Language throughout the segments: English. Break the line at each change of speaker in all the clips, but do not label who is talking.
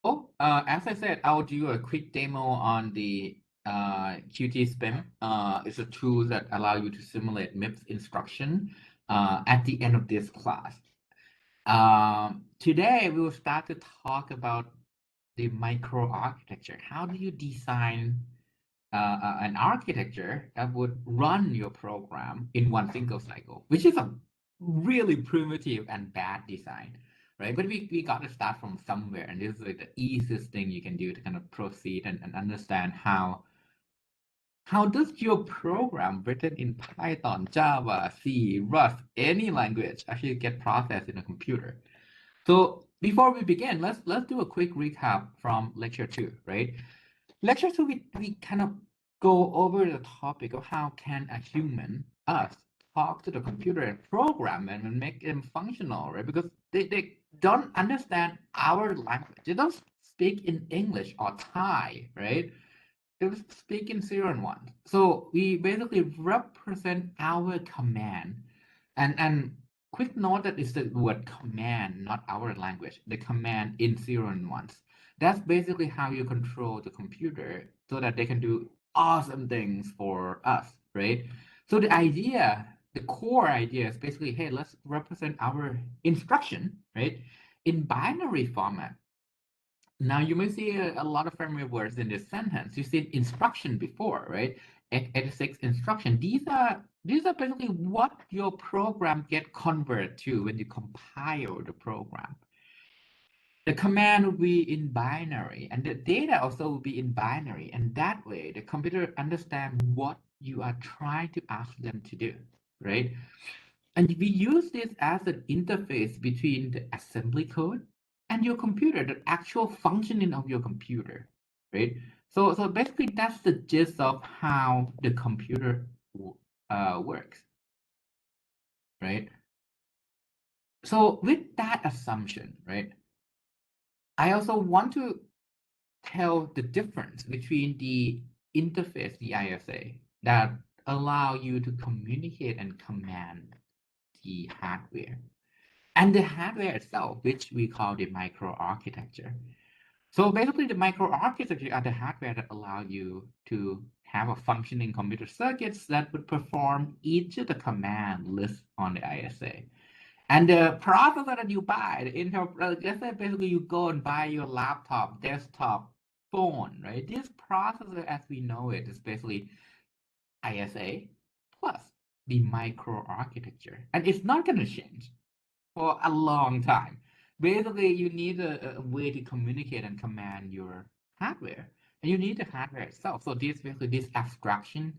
Oh, as I said, I'll do a quick demo on the Qt Spim. It's a tool that allows you to simulate MIPS instruction at the end of this class. Today, we will start to talk about the microarchitecture. How do you design an architecture that would run your program in one single cycle, which is a really primitive and bad design, right? But we got to start from somewhere, and this is like the easiest thing you can do to kind of proceed and understand how does your program written in Python, Java, C, Rust, any language actually get processed in a computer. So before we begin, let's do a quick recap from lecture 2, right? Lecture 2, we kind of go over the topic of how can a human, us, talk to the computer and program them and make them functional, right? Because they don't understand our language. They don't speak in English or Thai, right? They speak in 0 and 1. So we basically represent our command. And quick note that it's the word command, not our language. The command in 0 and 1s. That's basically how you control the computer so that they can do awesome things for us, right? So the core idea is basically, hey, let's represent our instruction, right, in binary format. Now you may see a lot of familiar words in this sentence. You see instruction before, right? x86 instruction. These are basically what your program get converted to when you compile the program. The command will be in binary, and the data also will be in binary. And that way, the computer understands what you are trying to ask them to do, right? And we use this as an interface between the assembly code and your computer, the actual functioning of your computer, right? So basically, that's the gist of how the computer works, right? So with that assumption, right, I also want to tell the difference between the interface, the ISA, that allow you to communicate and command the hardware, and the hardware itself, which we call the microarchitecture. So basically, the microarchitecture are the hardware that allow you to have a functioning computer circuits that would perform each of the command lists on the ISA. And the processor that you buy, the Intel, let's say basically you go and buy your laptop, desktop, phone, right? This processor, as we know it, is basically ISA plus the microarchitecture, and it's not going to change for a long time. Basically, you need a way to communicate and command your hardware, and you need the hardware itself. So this abstraction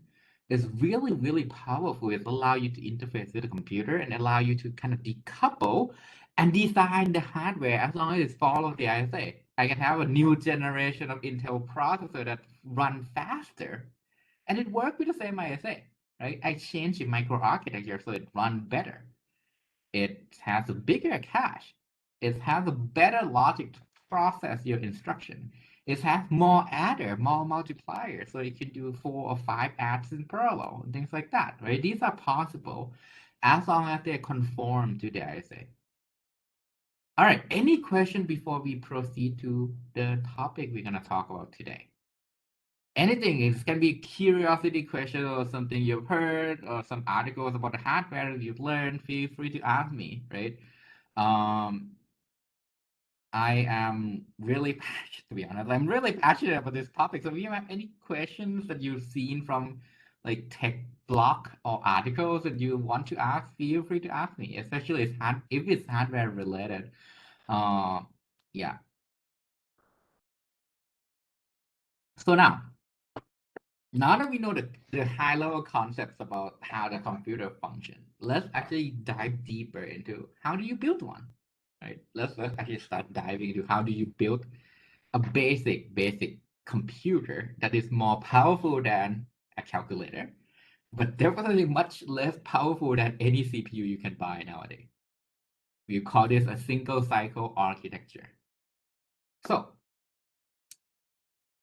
is really, really powerful. It allows you to interface with the computer and allow you to kind of decouple and design the hardware as long as it follows the ISA. I can have a new generation of Intel processor that run faster, and it works with the same ISA, right? I changed the microarchitecture so it runs better. It has a bigger cache. It has a better logic to process your instruction. It has more adder, more multipliers, so you can do 4 or 5 adds in parallel and things like that, right? These are possible as long as they conform to the ISA. All right, any question before we proceed to the topic we're going to talk about today? Anything, it can be a curiosity question or something you've heard or some articles about the hardware you've learned. Feel free to ask me, right? I am really passionate, to be honest. I'm really passionate about this topic. So if you have any questions that you've seen from like tech blog or articles that you want to ask, feel free to ask me, especially if it's hardware related. Yeah. So now that we know the high level concepts about how the computer functions, let's actually dive deeper into how do you build one, right? Let's actually start diving into how do you build a basic computer that is more powerful than a calculator, but definitely much less powerful than any CPU you can buy nowadays. We call this a single cycle architecture. So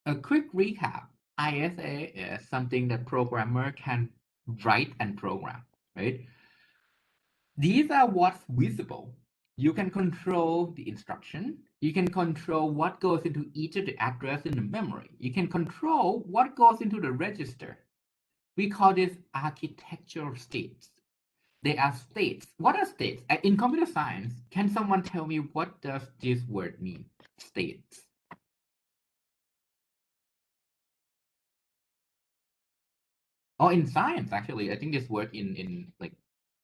a quick recap. ISA is something that programmer can write and program, right? These are what's visible. You can control the instruction. You can control what goes into each of the address in the memory. You can control what goes into the register. We call this architectural states. They are states. What are states? In computer science, can someone tell me what does this word mean? States. Or in science, actually, I think this word in like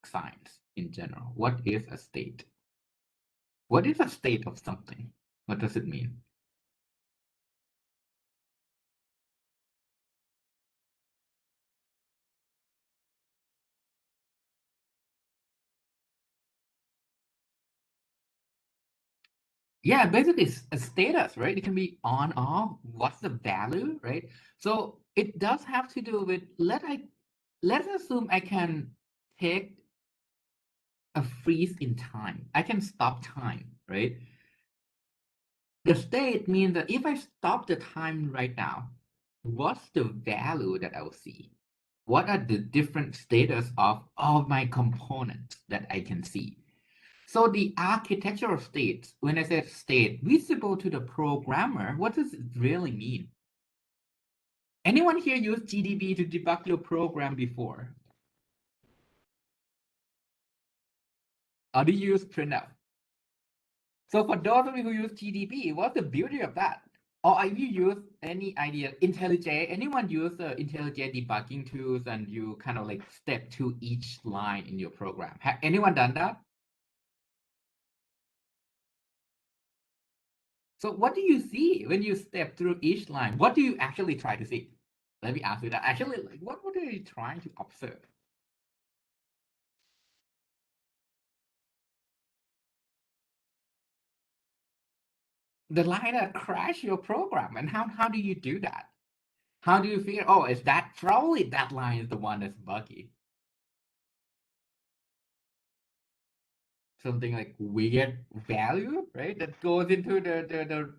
science in general. What is a state? What is a state of something? What does it mean? Yeah, basically it's a status, right? It can be on, off. What's the value, right? So it does have to do with let's assume I can take a freeze in time. I can stop time, right? The state means that if I stop the time right now, what's the value that I'll see? What are the different status of all my components that I can see? So the architectural states, when I say state, visible to the programmer, what does it really mean? Anyone here use GDB to debug your program before? Or do you use printf? So for those of you who use GDB, what's the beauty of that? Or if you use any idea, IntelliJ, anyone use IntelliJ debugging tools and you kind of like step to each line in your program? Have anyone done that? So what do you see when you step through each line? What do you actually try to see? Let me ask you that. Actually, like, what are you trying to observe? The line that crash your program. And how do you do that? How do you figure, oh, is that probably that line is the one that's buggy? Something like weird value, right? That goes into the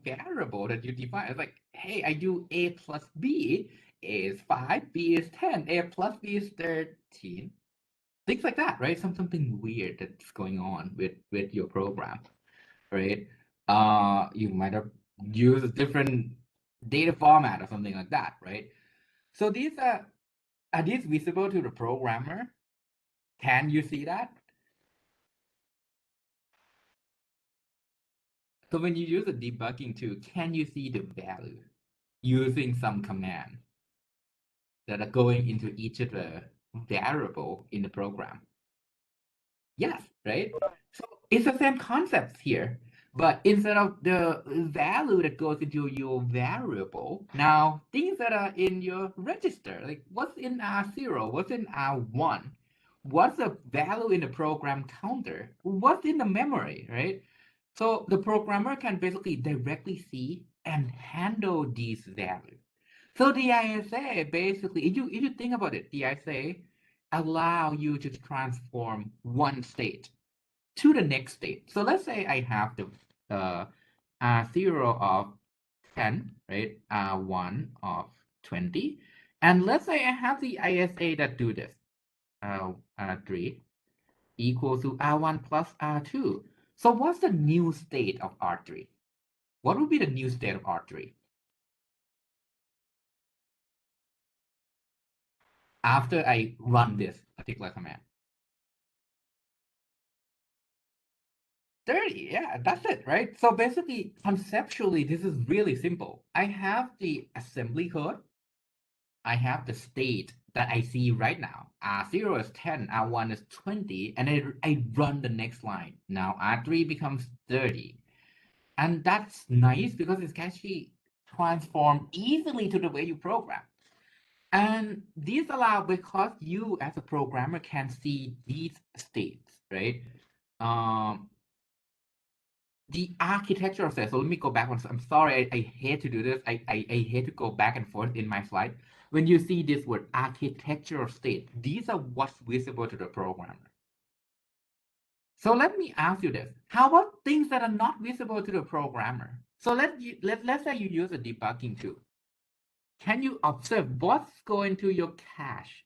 variable that you define. It's like, hey, I do a plus b is 5, b is 10, a plus b is 13. Things like that, right? Something weird that's going on with your program, right? You might have used a different data format or something like that, right? So these are these visible to the programmer? Can you see that? So when you use a debugging tool, can you see the value using some command that are going into each of the variable in the program? Yes, right? So it's the same concepts here, but instead of the value that goes into your variable, now things that are in your register, like what's in R0, what's in R1, what's the value in the program counter, what's in the memory, right? So the programmer can basically directly see and handle these values. So the ISA basically, if you think about it, the ISA allow you to transform one state to the next state. So let's say I have the R0 of 10, right? R1 of 20. And let's say I have the ISA that do this. R3 equals to R1 plus R2. So what's the new state of R3? What would be the new state of R3? After I run this particular command. 30, yeah, that's it, right? So basically, conceptually, this is really simple. I have the assembly code. I have the state that I see right now. R0 is 10, R1 is 20, and I run the next line. Now R3 becomes 30. And that's nice because it's actually transformed easily to the way you program. And these allow because you as a programmer can see these states, right? Um, the architecture says, so let me go back once. I'm sorry, I hate to do this. I hate to go back and forth in my slide. When you see this word architectural state, these are what's visible to the programmer. So let me ask you this. How about things that are not visible to the programmer? So let's say you use a debugging tool. Can you observe what's going to your cache?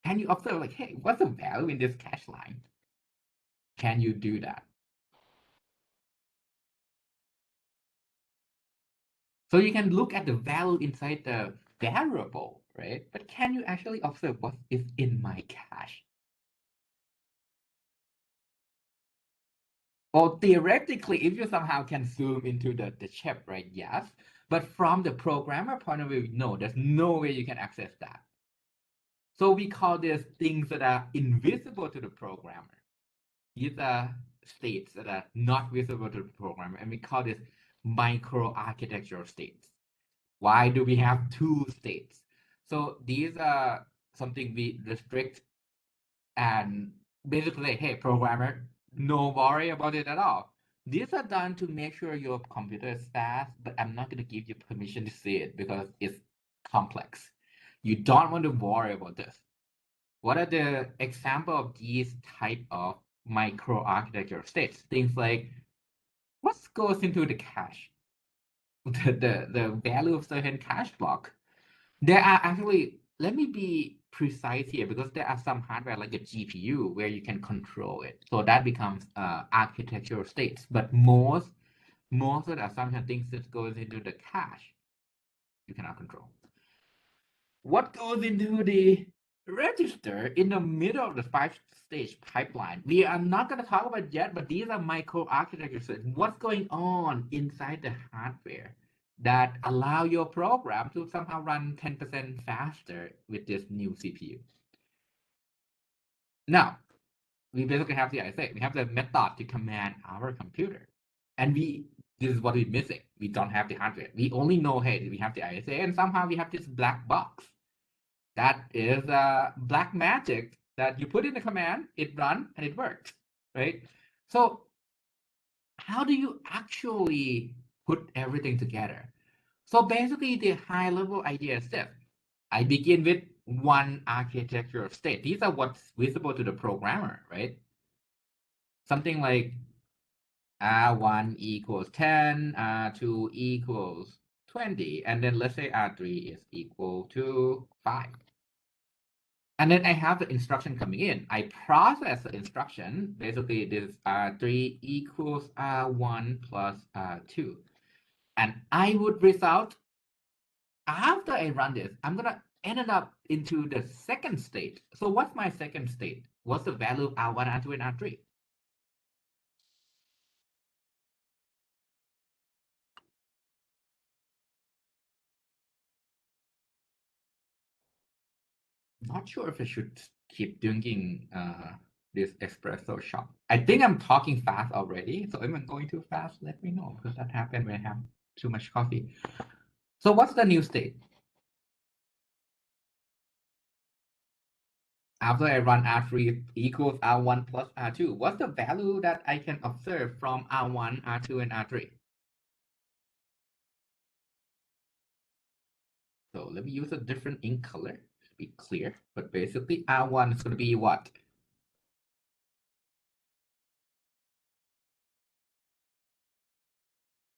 Can you observe like, hey, what's the value in this cache line? Can you do that? So you can look at the value inside the variable, right? But can you actually observe what is in my cache? Or theoretically, if you somehow can zoom into the chip, right? Yes. But from the programmer point of view, no, there's no way you can access that. So we call this things that are invisible to the programmer. These are states that are not visible to the programmer, and we call this microarchitectural states. Why do we have two states? So these are something we restrict and basically say, hey, programmer, no worry about it at all. These are done to make sure your computer is fast, but I'm not going to give you permission to see it because it's complex. You don't want to worry about this. What are the example of these type of microarchitecture states? Things like what goes into the cache, the value of certain cache block. There are actually, let me be precise here because there are some hardware like a GPU where you can control it. So that becomes architectural states. But most of the assumption things that goes into the cache, you cannot control. What goes into the register in the middle of the 5-stage pipeline? We are not going to talk about it yet, but these are microarchitectures. What's going on inside the hardware that allow your program to somehow run 10% faster with this new CPU? Now, we basically have the ISA. We have the method to command our computer. And this is what we're missing. We don't have the hardware. We only know, hey, we have the ISA, and somehow we have this black box. That is black magic that you put in the command, it runs, and it works, right? So how do you actually put everything together? So basically, the high-level idea is this. I begin with one architecture state. These are what's visible to the programmer, right? Something like R1 equals 10, R2 equals 20, and then let's say R3 is equal to 5. And then I have the instruction coming in. I process the instruction. Basically, this R3 equals R1 plus R2. And I would result, after I run this, I'm going to end up into the second state. So what's my second state? What's the value of R1, R2, and R3? Not sure if I should keep drinking this espresso shot. I think I'm talking fast already. So if I'm going too fast, let me know because that happens when I have too much coffee. So what's the new state? After I run R3 equals R1 plus R2, what's the value that I can observe from R1, R2, and R3? So let me use a different ink color to be clear. But basically, R1 is going to be what?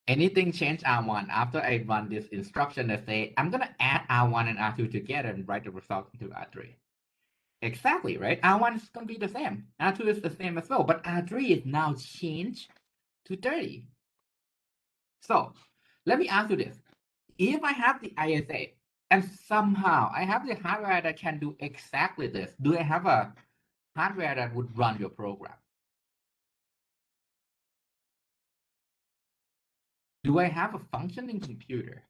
Anything change R1 after I run this instruction that say, I'm going to add R1 and R2 together and write the result into R3. Exactly, right? R1 is going to be the same. R2 is the same as well. But R3 is now changed to 30. So let me ask you this. If I have the ISA and somehow I have the hardware that can do exactly this, do I have a hardware that would run your program? Do I have a functioning computer?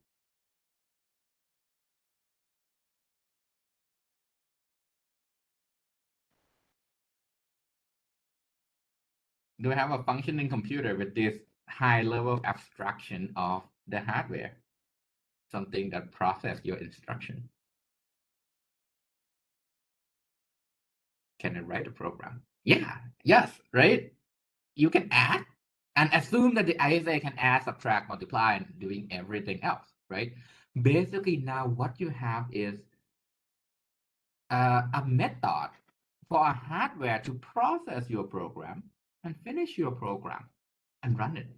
Do I have a functioning computer with this high-level abstraction of the hardware? Something that process your instruction? Can I write a program? Yeah, yes, right? You can add and assume that the ISA can add, subtract, multiply, and doing everything else, right? Basically, now what you have is a method for a hardware to process your program and finish your program and run it,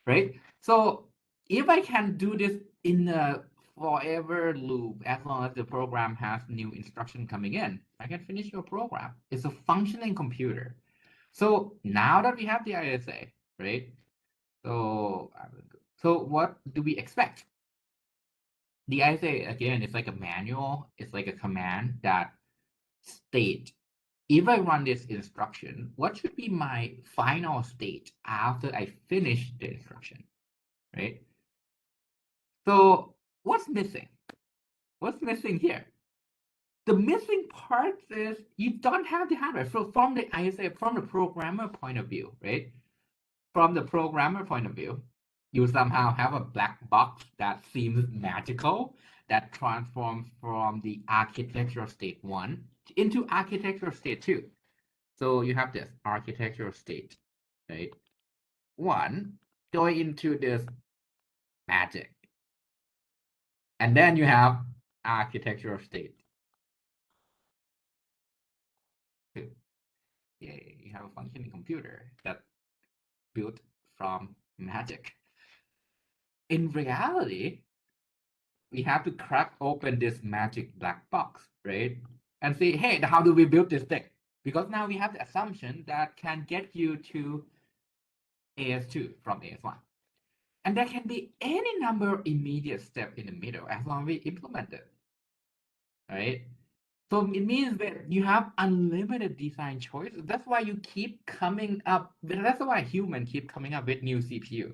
right? So if I can do this in a forever loop, as long as the program has new instruction coming in, I can finish your program. It's a functioning computer. So now that we have the ISA, right? So, so what do we expect? The ISA, again, is like a manual, it's like a command that state, if I run this instruction, what should be my final state after I finish the instruction, right? So what's missing? What's missing here? The missing part is you don't have the hardware. So from the ISA, from the programmer point of view, right? From the programmer point of view, you somehow have a black box that seems magical that transforms from the architectural state one into architectural state two. So you have this architectural state, right? One going into this magic, and then you have architectural state two. Yeah, you have a functioning computer that built from magic. In reality, we have to crack open this magic black box, right? And say, hey, how do we build this thing? Because now we have the assumption that can get you to AS2 from AS1. And there can be any number of immediate steps in the middle as long as we implement it, right? So it means that you have unlimited design choices. That's why you keep coming up. That's why humans keep coming up with new CPU.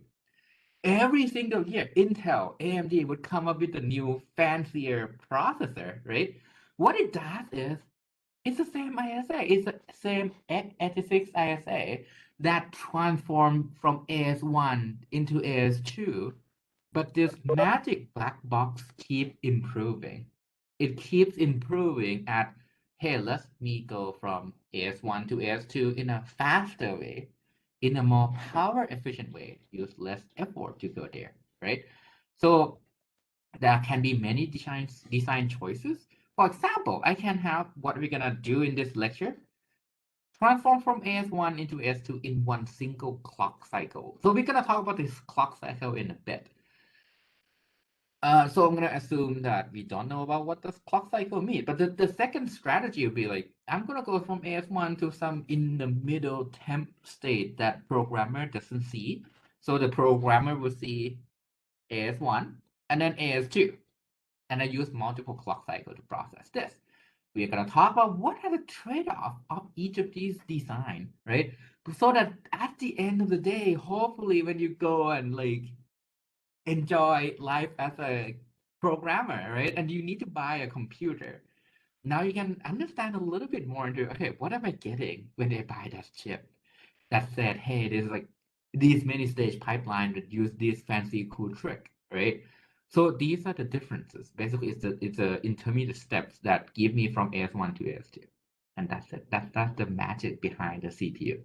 Every single year, Intel, AMD would come up with a new, fancier processor, right? What it does is it's the same ISA. It's the same x86 ISA that transformed from AS1 into AS2. But this magic black box keeps improving. It keeps improving at, hey, let me go from AS1 to AS2 in a faster way, in a more power efficient way, use less effort to go there, right? So there can be many design choices. For example, I can have what we're gonna do in this lecture, transform from AS1 into AS2 in one single clock cycle. So we're gonna talk about this clock cycle in a bit. So I'm gonna assume that we don't know about what this clock cycle means. But the second strategy would be like, I'm gonna go from AS1 to some in the middle temp state that programmer doesn't see. So the programmer will see AS1 and then AS2. And I use multiple clock cycle to process this. We're gonna talk about what are the trade-off of each of these design, right? So that at the end of the day, hopefully when you go and like enjoy life as a programmer, right? And you need to buy a computer. Now you can understand a little bit more into, okay, what am I getting when I buy that chip? That said, hey, there's like these many stage pipeline that use this fancy cool trick, right? So these are the differences. Basically, it's a intermediate steps that give me from AS1 to AS2. And that's it. That's the magic behind the CPU.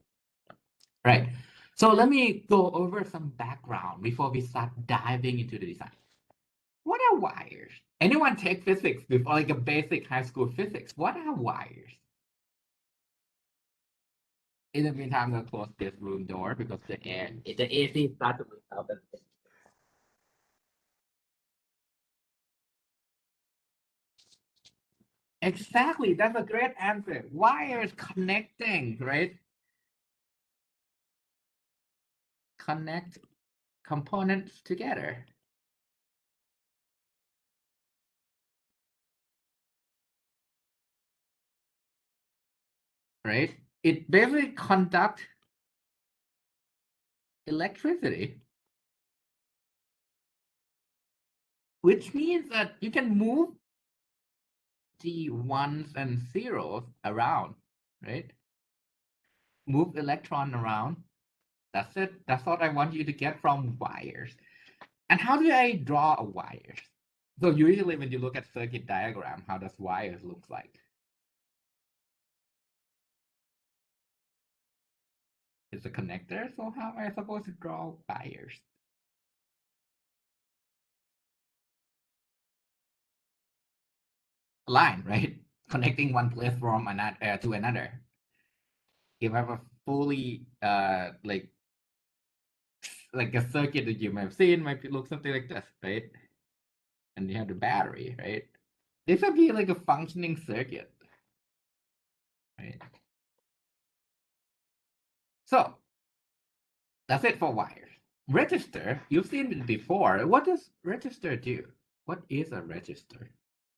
Right. So let me go over some background before we start diving into the design. What are wires? Anyone take physics before, like a basic high school physics? What are wires? In the meantime, I'm gonna close this room door because the AC starts to move out. Exactly, that's a great answer. Wires connecting, right? Connect components together, right? It basically conduct electricity, which means that you can move the ones and zeros around, right? Move electron around. That's it. That's what I want you to get from wires. And how do I draw a wires? So usually when you look at circuit diagram, how does wires look like? It's a connector, so how am I supposed to draw wires? A line, right? Connecting one place from another to another. If I have a fully like a circuit that you might have seen might look something like this, right? And you have the battery, right? This would be like a functioning circuit, right? So that's it for wires. Register, you've seen it before. What does register do? What is a register?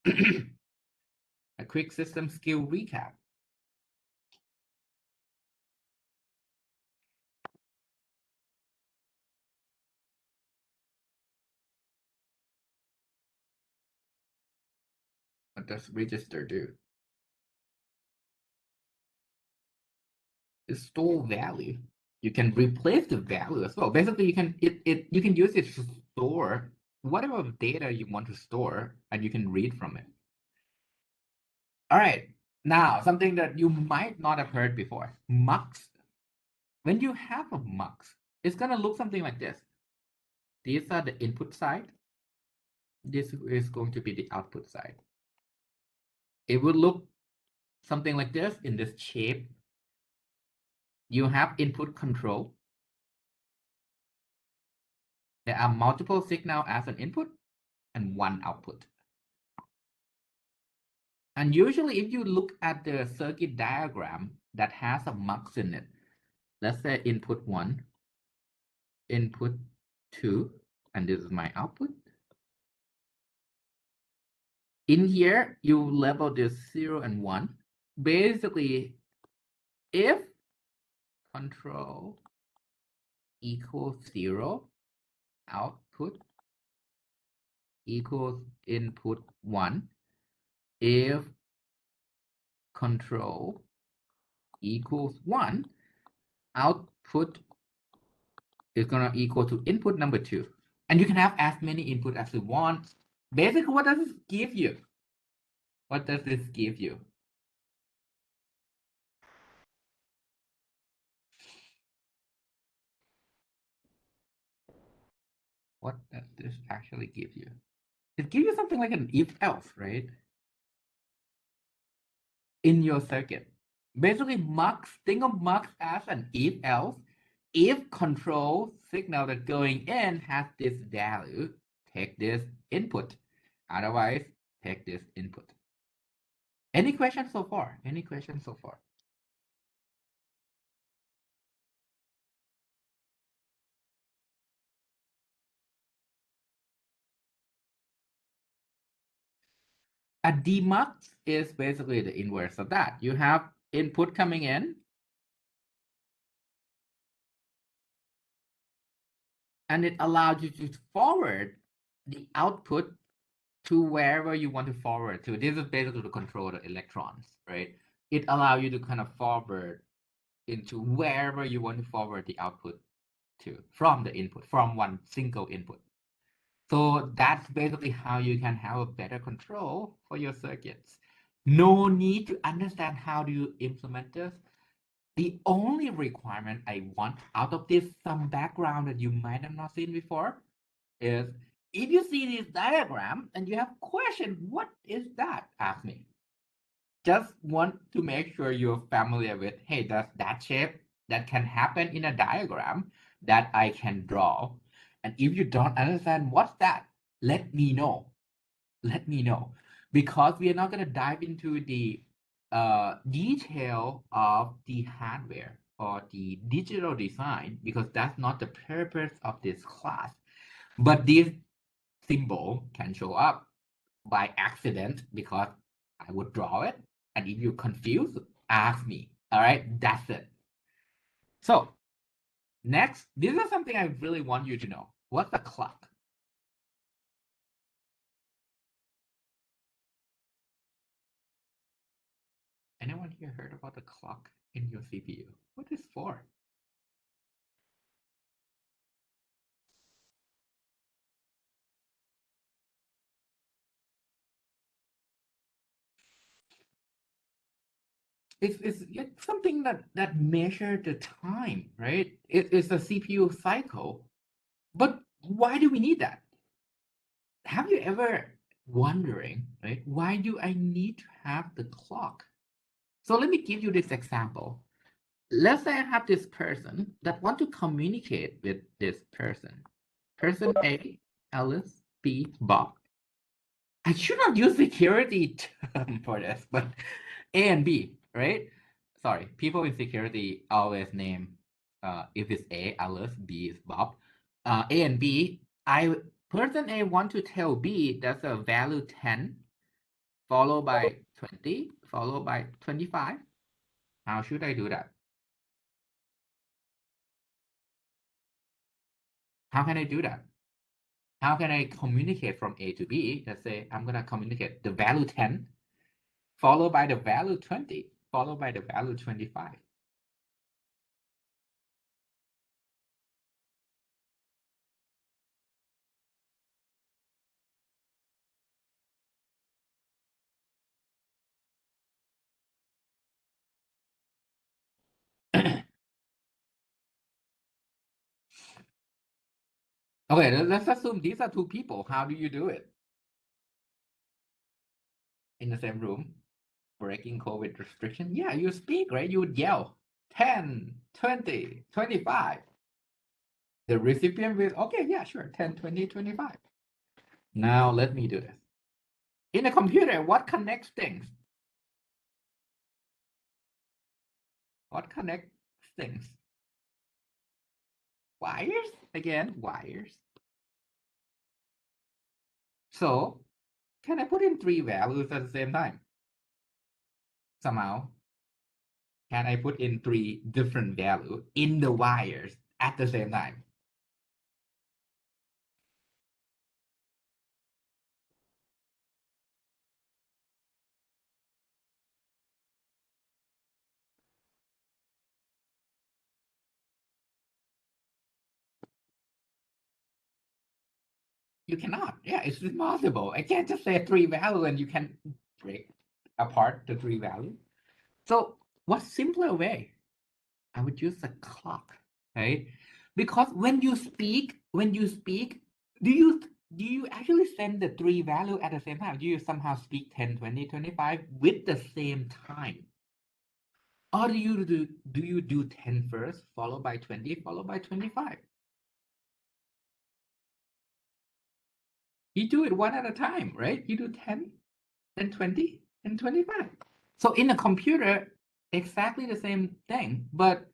A quick system skill recap. What does register do? It store value. You can replace the value as well. Basically, you can use it to store whatever data you want to store, and you can read from it. All right. Now, something that you might not have heard before, MUX. When you have a MUX, it's going to look something like this. These are the input side. This is going to be the output side. It would look something like this in this shape. You have input control. There are multiple signals as an input and one output. And usually if you look at the circuit diagram that has a MUX in it, let's say input 1, input 2, and this is my output. In here, you label this 0 and 1. Basically, if control equals 0, output equals input 1. If control equals 1, output is going to equal to input number 2. And you can have as many input as you want. Basically, what does this give you? What does this give you? What does this actually give you? It gives you something like an if-else, right? In your circuit. Basically, MUX, think of MUX as an if-else. If control signal that's going in has this value, take this input. Otherwise, take this input. Any questions so far? Any questions so far? A demux is basically the inverse of that. You have input coming in, and it allows you to forward the output to wherever you want to forward to. This is basically to control the electrons, right? It allows you to kind of forward into wherever you want to forward the output to from the input, from one single input. So that's basically how you can have a better control for your circuits. No need to understand how do you implement this. The only requirement I want out of this, some background that you might have not seen before, is if you see this diagram and you have question, what is that? Ask me. Just want to make sure you're familiar with, hey, does that shape that can happen in a diagram that I can draw? And if you don't understand what's that, let me know. Let me know. Because we are not going to dive into the detail of the hardware or the digital design, because that's not the purpose of this class. But this symbol can show up by accident because I would draw it. And if you're confused, ask me. All right, that's it. So next, this is something I really want you to know. What's a clock? Anyone here heard about the clock in your CPU? What is for? It's something that measures the time, right? It's a CPU cycle. But why do we need that? Have you ever wondering, right? Why do I need to have the clock? So let me give you this example. Let's say I have this person that want to communicate with this person. Person A, Alice, B, Bob. I should not use security term for this, but A and B, right? Sorry, people in security always name If it's A, Alice, B is Bob. A and B, person A want to tell B that's a value 10, followed by 20, followed by 25. How should I do that? How can I do that? How can I communicate from A to B? Let's say I'm gonna communicate the value 10, followed by the value 20, followed by the value 25. Okay, let's assume these are two people. How do you do it? In the same room, breaking COVID restriction? Yeah, you speak, right? You would yell 10, 20, 25. The recipient will, okay, yeah, sure, 10, 20, 25. Now let me do this. In a computer, what connects things? What connects things? Wires? Again, wires. So, can I put in three values at the same time? Somehow, can I put in three different values in the wires at the same time? You cannot. Yeah, it's impossible. I can't just say three value and you can break apart the three value. So what simpler way? I would use a clock, right? Because when you speak, do you do you actually send the three value at the same time? Do you somehow speak 10, 20, 25 with the same time? Or do you do 10 first, followed by 20, followed by 25? You do it one at a time, right? You do 10, then 20, and 25. So in a computer, exactly the same thing, but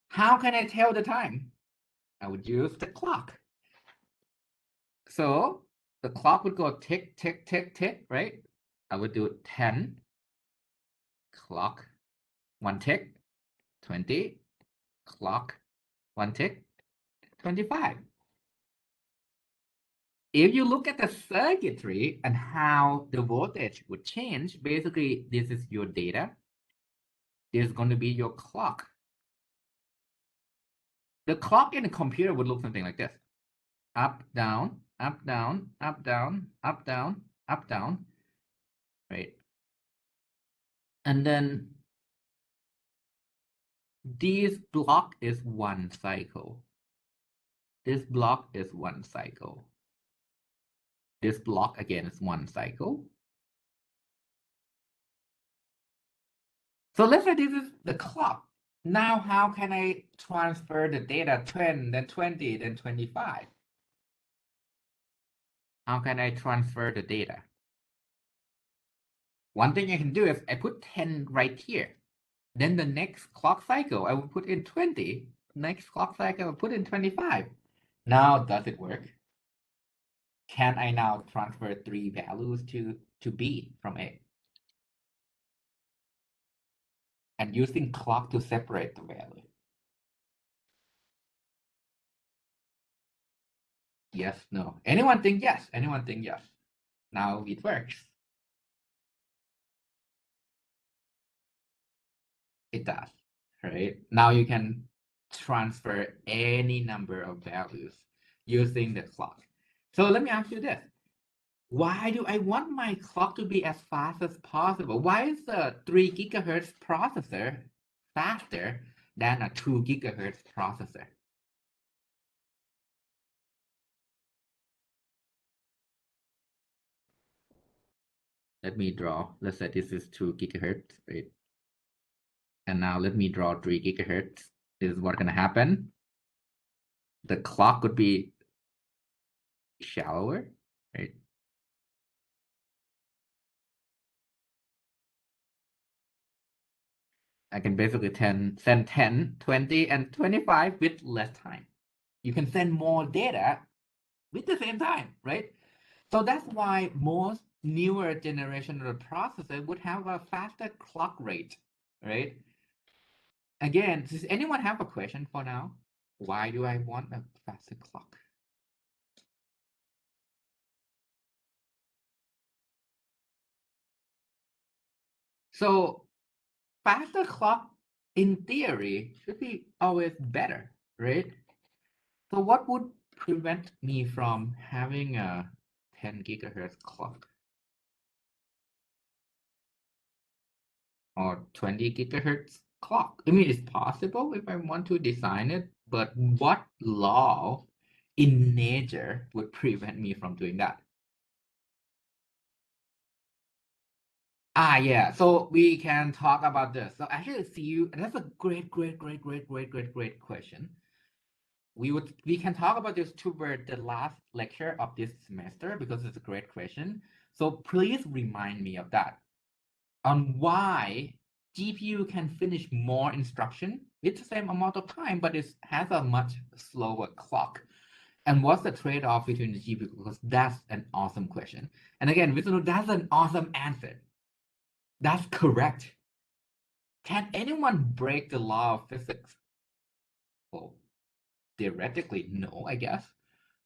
how can I tell the time? I would use the clock. So the clock would go tick, tick, tick, tick, right? I would do 10, clock, one tick, 20, clock, one tick, 25. If you look at the circuitry and how the voltage would change, basically this is your data. This is going to be your clock. The clock in a computer would look something like this. Up, down, up, down, up, down, up, down, up, down, right? And then this block is one cycle. This block is one cycle. This block again is one cycle. So let's say this is the clock. Now, how can I transfer the data 10, then 20, then 25? How can I transfer the data? One thing I can do is I put 10 right here. Then the next clock cycle, I will put in 20. Next clock cycle, I will put in 25. Now, does it work? Can I now transfer three values to B from A? And using clock to separate the value. Yes, no. Anyone think yes? Anyone think yes? Now it works. It does, right? Now you can transfer any number of values using the clock. So let me ask you this. Why do I want my clock to be as fast as possible? Why is a 3 gigahertz processor faster than a 2 gigahertz processor? Let me draw. Let's say this is 2 gigahertz, right? And now let me draw 3 gigahertz. This is what's going to happen. The clock would be shallower, right? I can basically send 10, 20, and 25 with less time. You can send more data with the same time, right? So that's why most newer generation of processor would have a faster clock rate, right? Again, does anyone have a question for now? Why do I want a faster clock? So faster clock in theory should be always better, right? So what would prevent me from having a 10 gigahertz clock or 20 gigahertz clock? I mean, it's possible if I want to design it, but what law in nature would prevent me from doing that? Yeah. So we can talk about this. So actually, see you. That's a great question. We can talk about this toward the last lecture of this semester because it's a great question. So please remind me of that on why GPU can finish more instruction with the same amount of time, but it has a much slower clock. And what's the trade-off between the GPU? Because that's an awesome question. And again, Vishnu, that's an awesome answer. That's correct. Can anyone break the law of physics? Well, theoretically, no, I guess,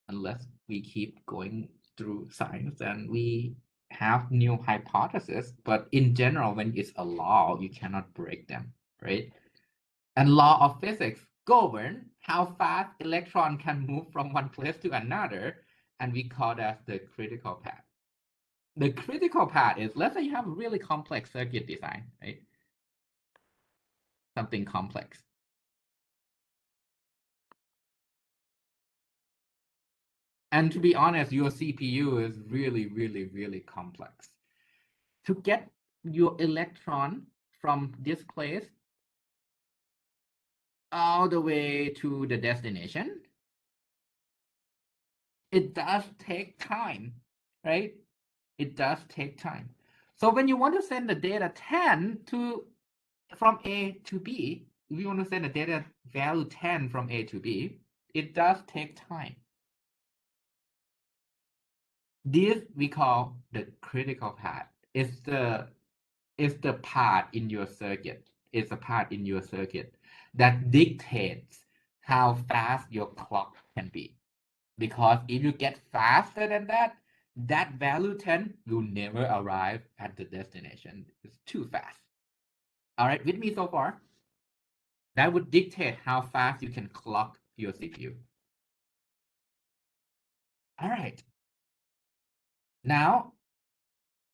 unless we keep going through science and we have new hypotheses. But in general, when it's a law, you cannot break them, right? And law of physics govern how fast electron can move from one place to another, and we call that the critical path. The critical path is, let's say you have a really complex circuit design, right? Something complex. And to be honest, your CPU is really complex. To get your electron from this place all the way to the destination, it does take time, right? It does take time. So when you want to send the data 10 to from A to B, if you want to send the data value 10 from A to B, it does take time. This we call the critical path. It's the part in your circuit. It's a part in your circuit that dictates how fast your clock can be. Because if you get faster than that, that value 10 will never arrive at the destination. It's too fast. All right, with me so far? That would dictate how fast you can clock your CPU. All right. Now,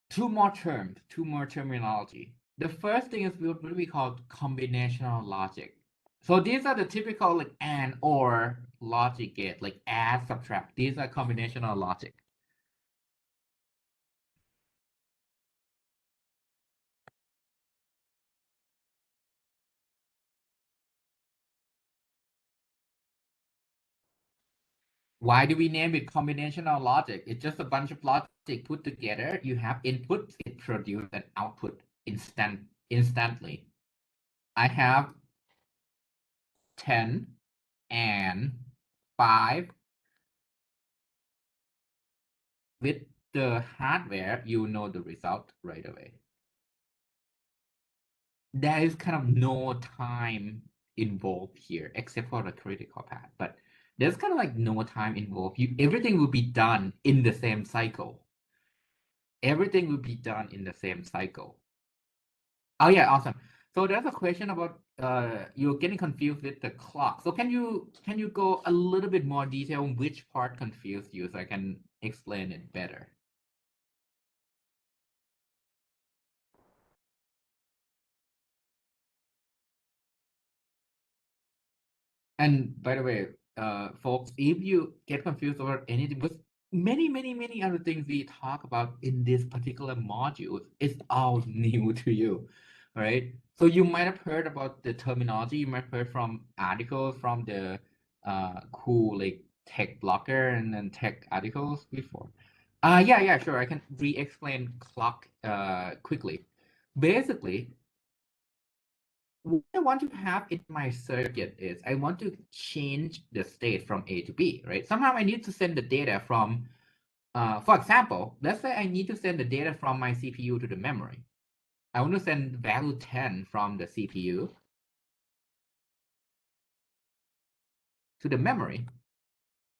two more terminology. The first thing is what we call combinational logic. So these are the typical like and or logic gate, like add, subtract. These are combinational logic. Why do we name it combinational logic? It's just a bunch of logic put together. You have input, it produces an output instantly. I have 10 and 5 with the hardware, you know the result right away. There is kind of no time involved here except for the critical path, but there's kind of like no time involved. Everything will be done in the same cycle. Everything will be done in the same cycle. Oh yeah, awesome. So there's a question about you're getting confused with the clock. So can you go a little bit more detail on which part confused you so I can explain it better? And by the way, folks, if you get confused over anything, because many other things we talk about in this particular module is all new to you, right? So you might have heard about the terminology, you might have heard from articles from the cool like tech blogger and then tech articles before. Yeah, sure. I can re-explain clock quickly. Basically, what I want to have in my circuit is I want to change the state from A to B, right? Somehow I need to send the data from, for example, let's say I need to send the data from my CPU to the memory. I want to send value 10 from the CPU to the memory,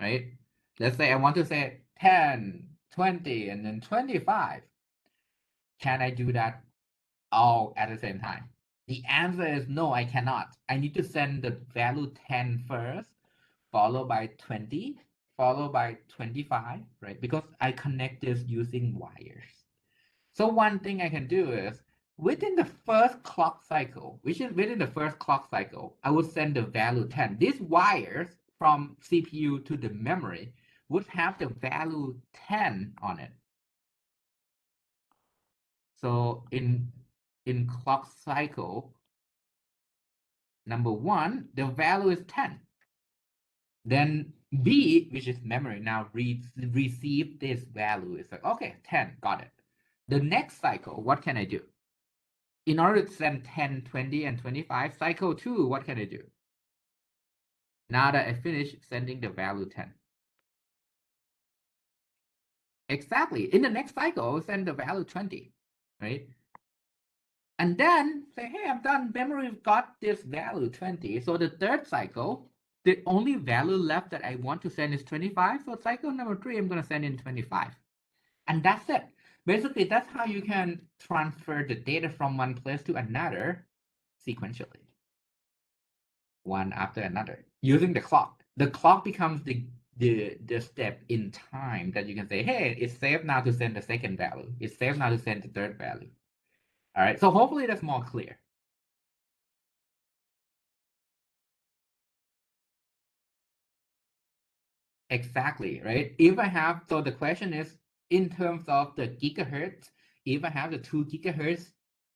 right? Let's say I want to say 10, 20, and then 25. Can I do that all at the same time? The answer is no, I cannot. I need to send the value 10 first, followed by 20, followed by 25, right? Because I connect this using wires. So one thing I can do is within the first clock cycle, which is within the first clock cycle, I would send the value 10. These wires from CPU to the memory would have the value 10 on it. So in clock cycle number 1, the value is 10. Then B, which is memory, now receive this value. It's like, okay, 10, got it. The next cycle, what can I do? In order to send 10, 20, and 25, cycle 2, what can I do? Now that I finish sending the value 10. Exactly. In the next cycle, send the value 20, right? And then say, hey, I'm done. Memory got this value 20. So the third cycle, the only value left that I want to send is 25. So cycle number 3, I'm going to send in 25. And that's it. Basically, that's how you can transfer the data from one place to another sequentially, one after another, using the clock. The clock becomes the step in time that you can say, hey, it's safe now to send the second value. It's safe now to send the third value. All right, so hopefully that's more clear. Exactly, right? If I have, so the question is, in terms of the gigahertz, if I have the 2 gigahertz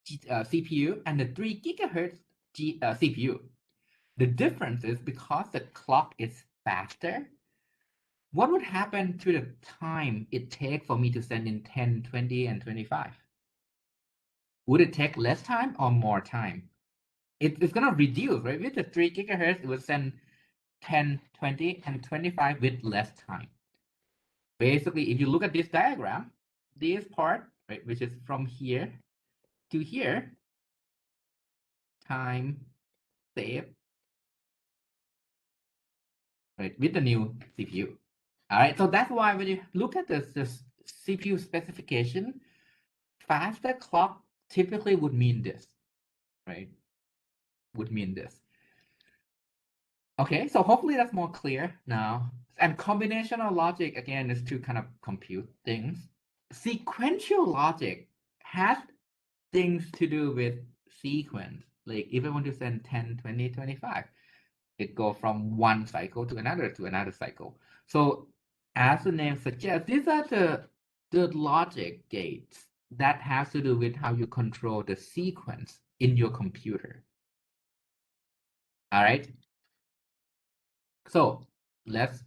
CPU and the 3 gigahertz CPU, the difference is because the clock is faster, what would happen to the time it takes for me to send in 10, 20, and 25? Would it take less time or more time? It's going to reduce, right? With the 3 gigahertz, it would send 10, 20, and 25 with less time. Basically, if you look at this diagram, this part, right, which is from here to here, time saved, right, with the new CPU. All right, so that's why when you look at this CPU specification, faster clock typically would mean this, right? Would mean this. Okay, so hopefully that's more clear now. And combinational logic, again, is to kind of compute things. Sequential logic has things to do with sequence. Like if I want to send 10, 20, 25, it goes from one cycle to another cycle. So as the name suggests, these are the logic gates that has to do with how you control the sequence in your computer. All right. So let's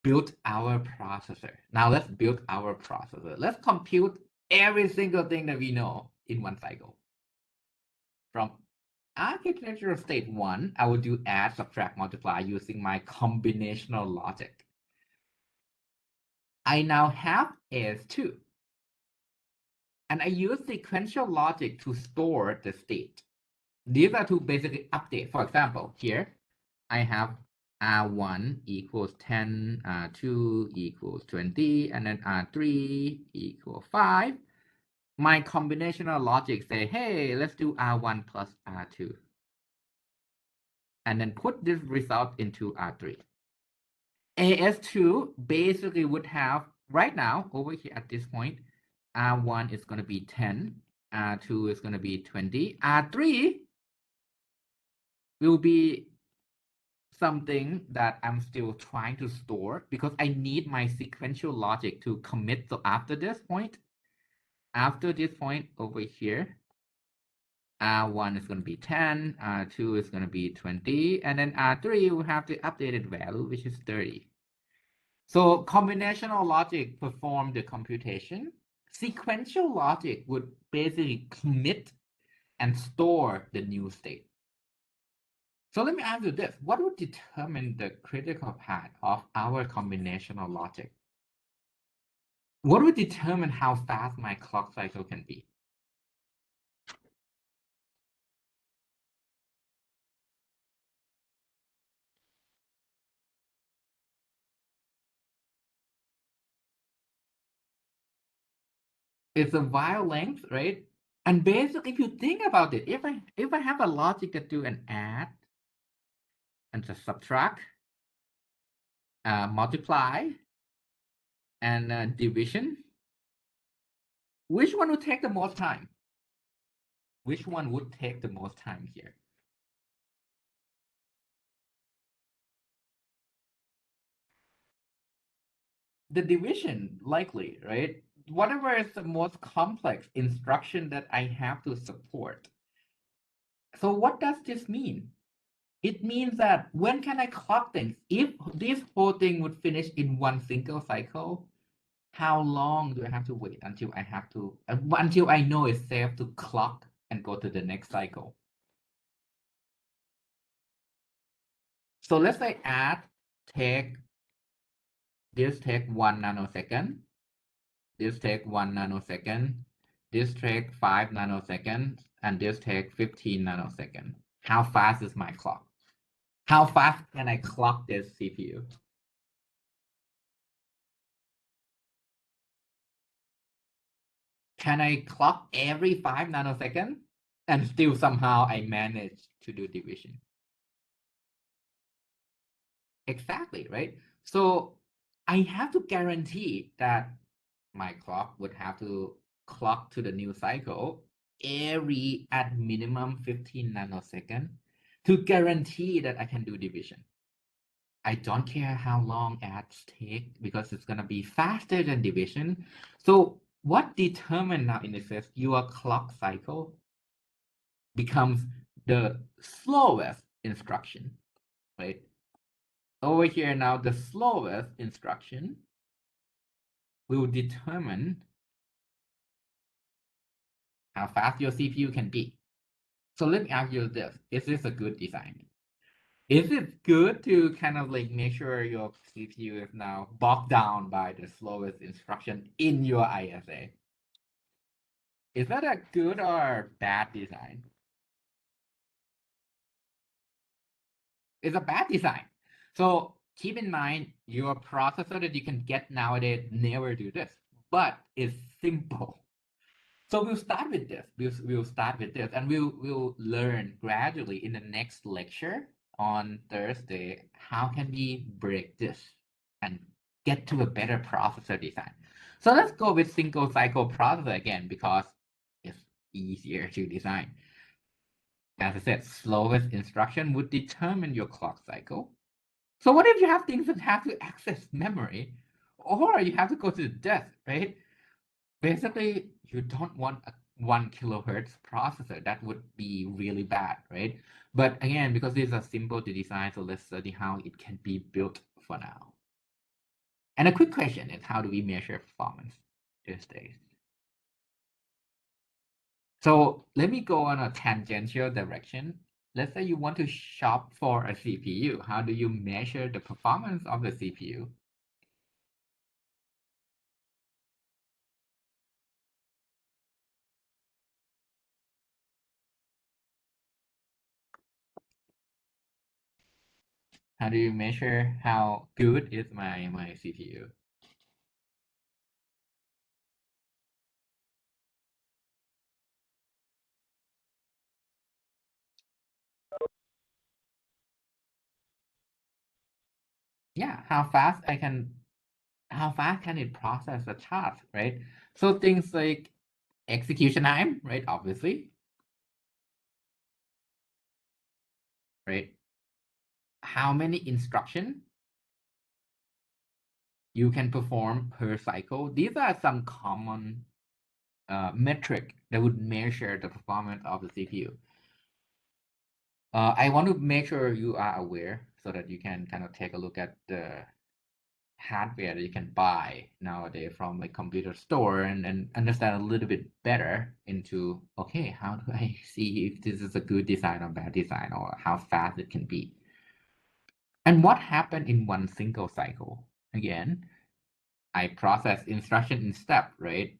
build our processor. Now let's build our processor. Let's compute every single thing that we know in one cycle. From architecture state 1, I will do add, subtract, multiply using my combinational logic. I now have AS2. And I use sequential logic to store the state. These are to basically update. For example, here I have R1 equals 10, R2 equals 20, and then R3 equals 5. My combinational logic say, hey, let's do R1 plus R2. And then put this result into R3. AS2 basically would have, right now, over here at this point, R1 is going to be 10, R2 is going to be 20, R3 will be something that I'm still trying to store because I need my sequential logic to commit. So after this point over here, R1 is going to be 10, R2 is going to be 20, and then R3 will have the updated value, which is 30. So combinational logic perform the computation. Sequential logic would basically commit and store the new state. So let me ask you this. What would determine the critical path of our combinational logic? What would determine how fast my clock cycle can be? It's a while length, right? And basically, if you think about it, if I have a logic that do an add and a subtract, multiply, and division, which one would take the most time? Which one would take the most time here? The division, likely, right? Whatever is the most complex instruction that I have to support. So what does this mean? It means that when can I clock things? If this whole thing would finish in one single cycle, how long do I have to wait until until I know it's safe to clock and go to the next cycle? So let's say take this take 1 nanosecond, this take 1 nanosecond, this take 5 nanoseconds, and this take 15 nanoseconds. How fast is my clock? How fast can I clock this CPU? Can I clock every 5 nanoseconds and still somehow I manage to do division? Exactly, right? So I have to guarantee that my clock would have to clock to the new cycle every at minimum 15 nanoseconds to guarantee that I can do division. I don't care how long ads take because it's going to be faster than division. So what determines now in this case your clock cycle becomes the slowest instruction, right? Over here now, the slowest instruction will determine how fast your CPU can be. So let me ask you this. Is this a good design? Is it good to kind of like make sure your CPU is now bogged down by the slowest instruction in your ISA? Is that a good or bad design? It's a bad design. So keep in mind your processor that you can get nowadays never do this, but it's simple. So we'll start with this. We'll start with this, and we'll learn gradually in the next lecture on Thursday how can we break this and get to a better processor design. So let's go with single cycle processor again because it's easier to design. As I said, slowest instruction would determine your clock cycle. So what if you have things that have to access memory, or you have to go to the disk, right? Basically, you don't want a 1 kilohertz processor. That would be really bad, right? But again, because these are simple to design, so let's study how it can be built for now. And a quick question is, how do we measure performance these days? So let me go on a tangential direction. Let's say you want to shop for a CPU. How do you measure the performance of the CPU? How do you measure how good is my CPU? Yeah, how fast can it process a task, right? So things like execution time, right? Obviously, right? How many instruction you can perform per cycle. These are some common metric that would measure the performance of the CPU. I want to make sure you are aware so that you can kind of take a look at hardware that you can buy nowadays from like computer store and understand a little bit better into, okay, how do I see if this is a good design or bad design or how fast it can be. And what happened in one single cycle? Again, I process instruction in step, right?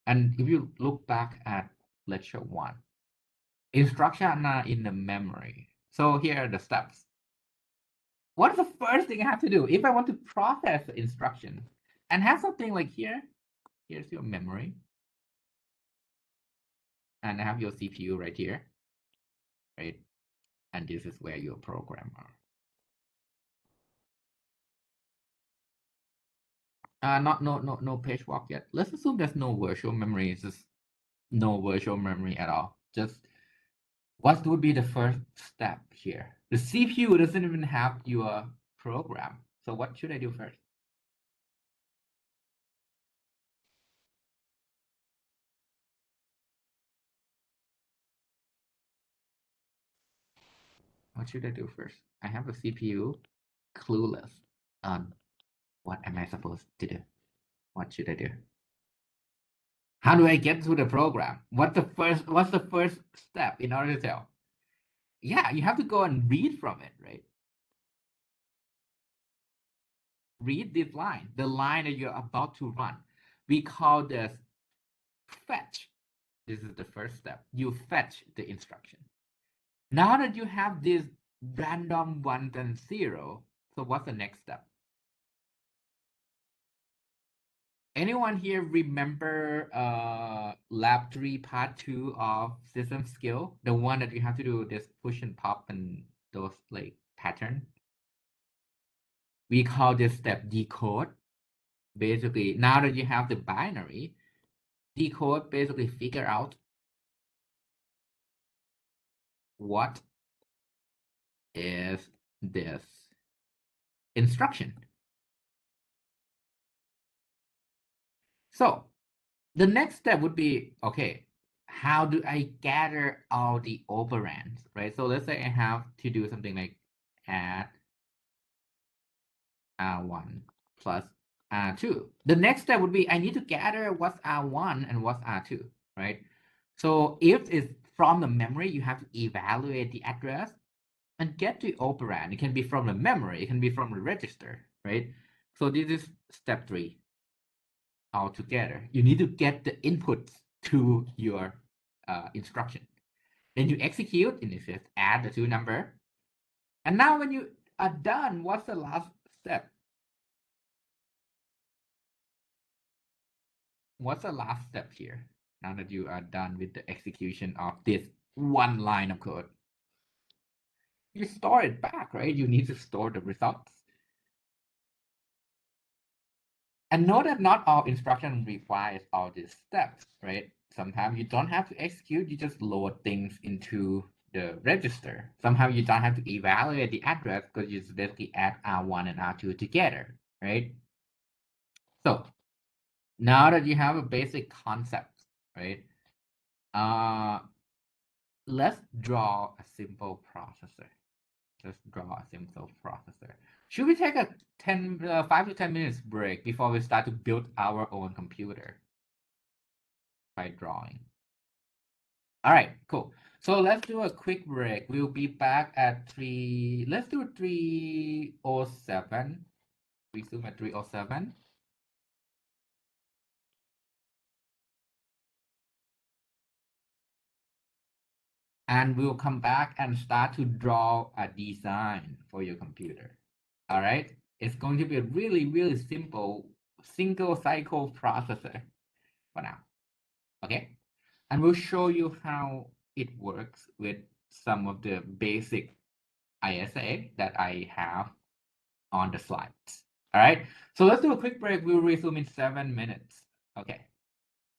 And if you look back at lecture one, instruction are in the memory. So here are the steps. What is the first thing I have to do if I want to process the instruction and have something like here? Here's your memory. And I have your CPU right here, right? And this is where your program are. No page walk yet. Let's assume there's no virtual memory. It's just no virtual memory at all. Just what would be the first step here? The CPU doesn't even have your program. So what should I do first? What should I do first? I have a CPU, clueless on what am I supposed to do? What should I do? How do I get to the program? What's the first step in order to tell? Yeah, you have to go and read from it, right? Read this line, the line that you're about to run. We call this fetch. This is the first step. You fetch the instruction. Now that you have this random ones and zero, so what's the next step? Anyone here remember lab 3 part 2 of system skill? The one that you have to do this push and pop and those like pattern. We call this step decode. Basically, now that you have the binary, decode basically figure out what is this instruction. So the next step would be, okay, how do I gather all the operands, right? So let's say I have to do something like add R1 plus R2. The next step would be I need to gather what's R1 and what's R2, right? So if it's from the memory, you have to evaluate the address and get the operand. It can be from the memory, it can be from the register, right? So this is step 3 altogether. You need to get the inputs to your instruction. Then you execute, in this case, add the two number. And now when you are done, what's the last step? What's the last step here? Now that you are done with the execution of this one line of code, you store it back, right? You need to store the results. And note that not all instruction requires all these steps, right? Sometimes you don't have to execute, you just load things into the register. Sometimes you don't have to evaluate the address because you just basically add R1 and R2 together, right? So now that you have a basic concept, right? Let's draw a simple processor. Let's draw a simple processor. Should we take a 5 to 10 minutes break before we start to build our own computer by drawing? All right, cool. So let's do a quick break. We'll be back at let's do 3:07. Resume at 3:07. And we'll come back and start to draw a design for your computer. All right. It's going to be a really, really simple single cycle processor for now. Okay. And we'll show you how it works with some of the basic ISA that I have on the slides. All right. So let's do a quick break. We'll resume in 7 minutes. Okay.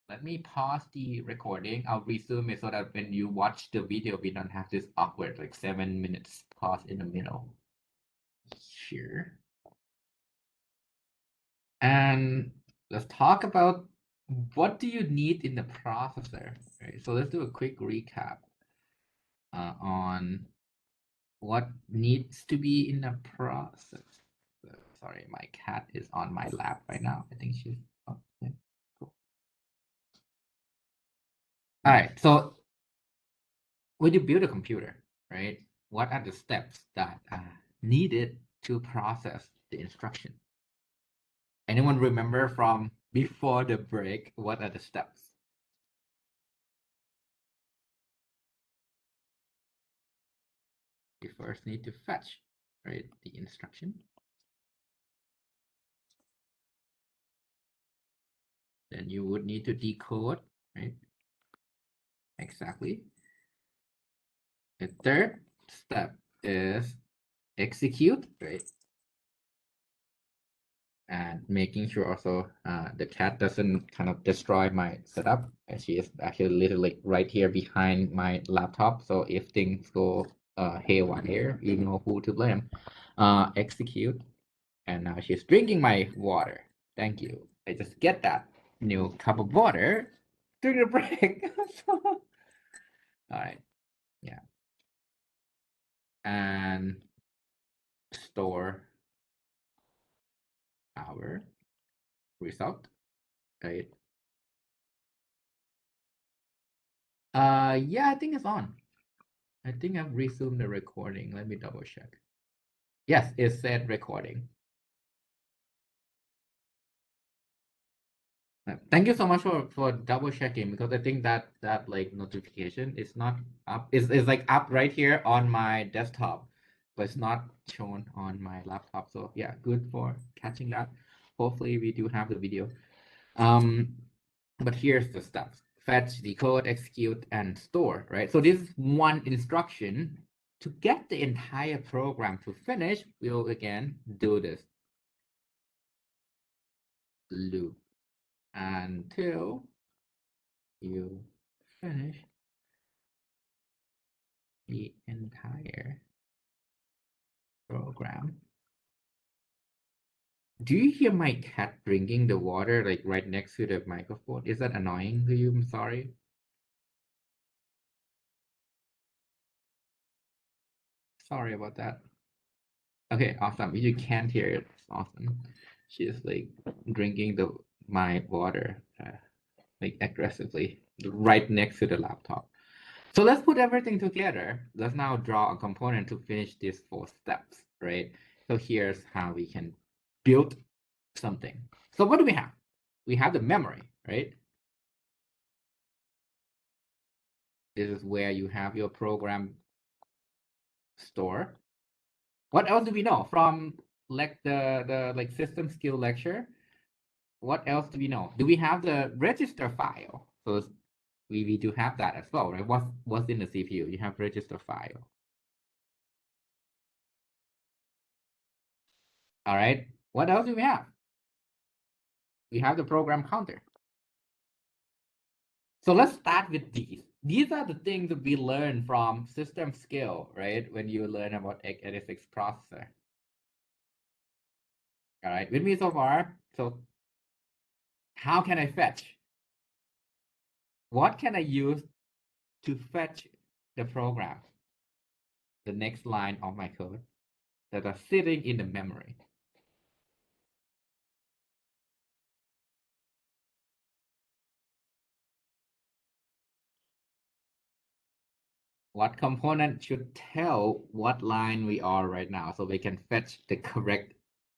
Let me pause the recording. I'll resume it so that when you watch the video, we don't have this awkward like 7 minutes pause in the middle. Here. And let's talk about what do you need in the processor. Right? So let's do a quick recap on what needs to be in the processor. sorry, my cat is on my lap right now. I think she's okay. Cool. All right. So when you build a computer, right? What are the steps that are needed to process the instruction? Anyone remember from before the break? What are the steps? You first need to fetch, right, the instruction. Then you would need to decode, right? Exactly. The third step is execute, right? And making sure also the cat doesn't kind of destroy my setup. And she is actually literally right here behind my laptop. So if things go haywire, you know who to blame. Execute. And now she's drinking my water. Thank you. I just get that new cup of water during the break. All right. Yeah. And store our result. Right. Yeah, I think it's on. I think I've resumed the recording. Let me double check. Yes, it said recording. Thank you so much for double checking, because I think that like notification is not up. Is like up right here on my desktop, but it's not shown on my laptop. So yeah, good for catching that. Hopefully we do have the video. But here's the steps: fetch, decode, execute, and store, right? So this is one instruction. To get the entire program to finish, we'll again do this loop until you finish the entire program. Do you hear my cat drinking the water like right next to the microphone? Is that annoying to you? I'm sorry. Sorry about that. Okay, awesome. You can't hear it. It's awesome. She's like drinking my water like aggressively right next to the laptop. So let's put everything together. Let's now draw a component to finish these 4 steps, right? So here's how we can build something. So what do we have? We have the memory, right? This is where you have your program store. What else do we know from like the like system skill lecture? What else do we know? Do we have the register file? So we do have that as well, right? What's in the CPU? You have register file. All right. What else do we have? We have the program counter. So let's start with these. These are the things that we learn from system skill, right? When you learn about x86 processor. All right, with me so far. So how can I fetch? What can I use to fetch the program? The next line of my code that are sitting in the memory. What component should tell what line we are right now so we can fetch the correct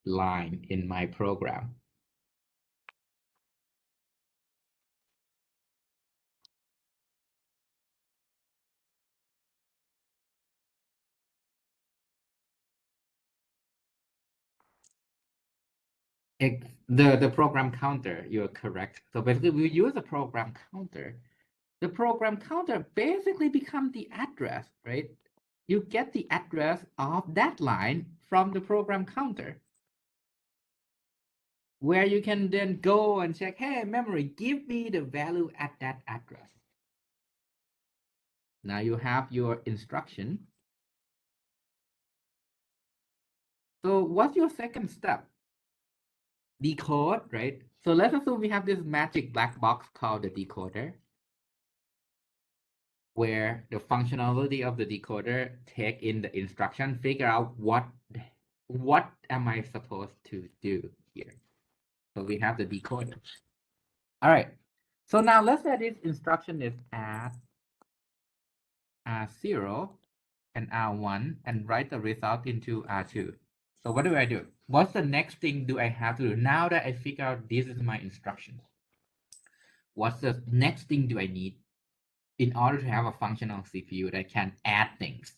line in my program? The program counter, you're correct. So basically we use a program counter. The program counter basically becomes the address, right? You get the address of that line from the program counter, where you can then go and check, hey, memory, give me the value at that address. Now you have your instruction. So what's your second step? Decode, right? So let's assume we have this magic black box called the decoder, where the functionality of the decoder take in the instruction, figure out what am I supposed to do here? So we have the decoder. All right. So now let's say this instruction is add R0 and R1 and write the result into R2. So what do? What's the next thing do I have to do? Now that I figure out this is my instruction, what's the next thing do I need in order to have a functional CPU that can add things?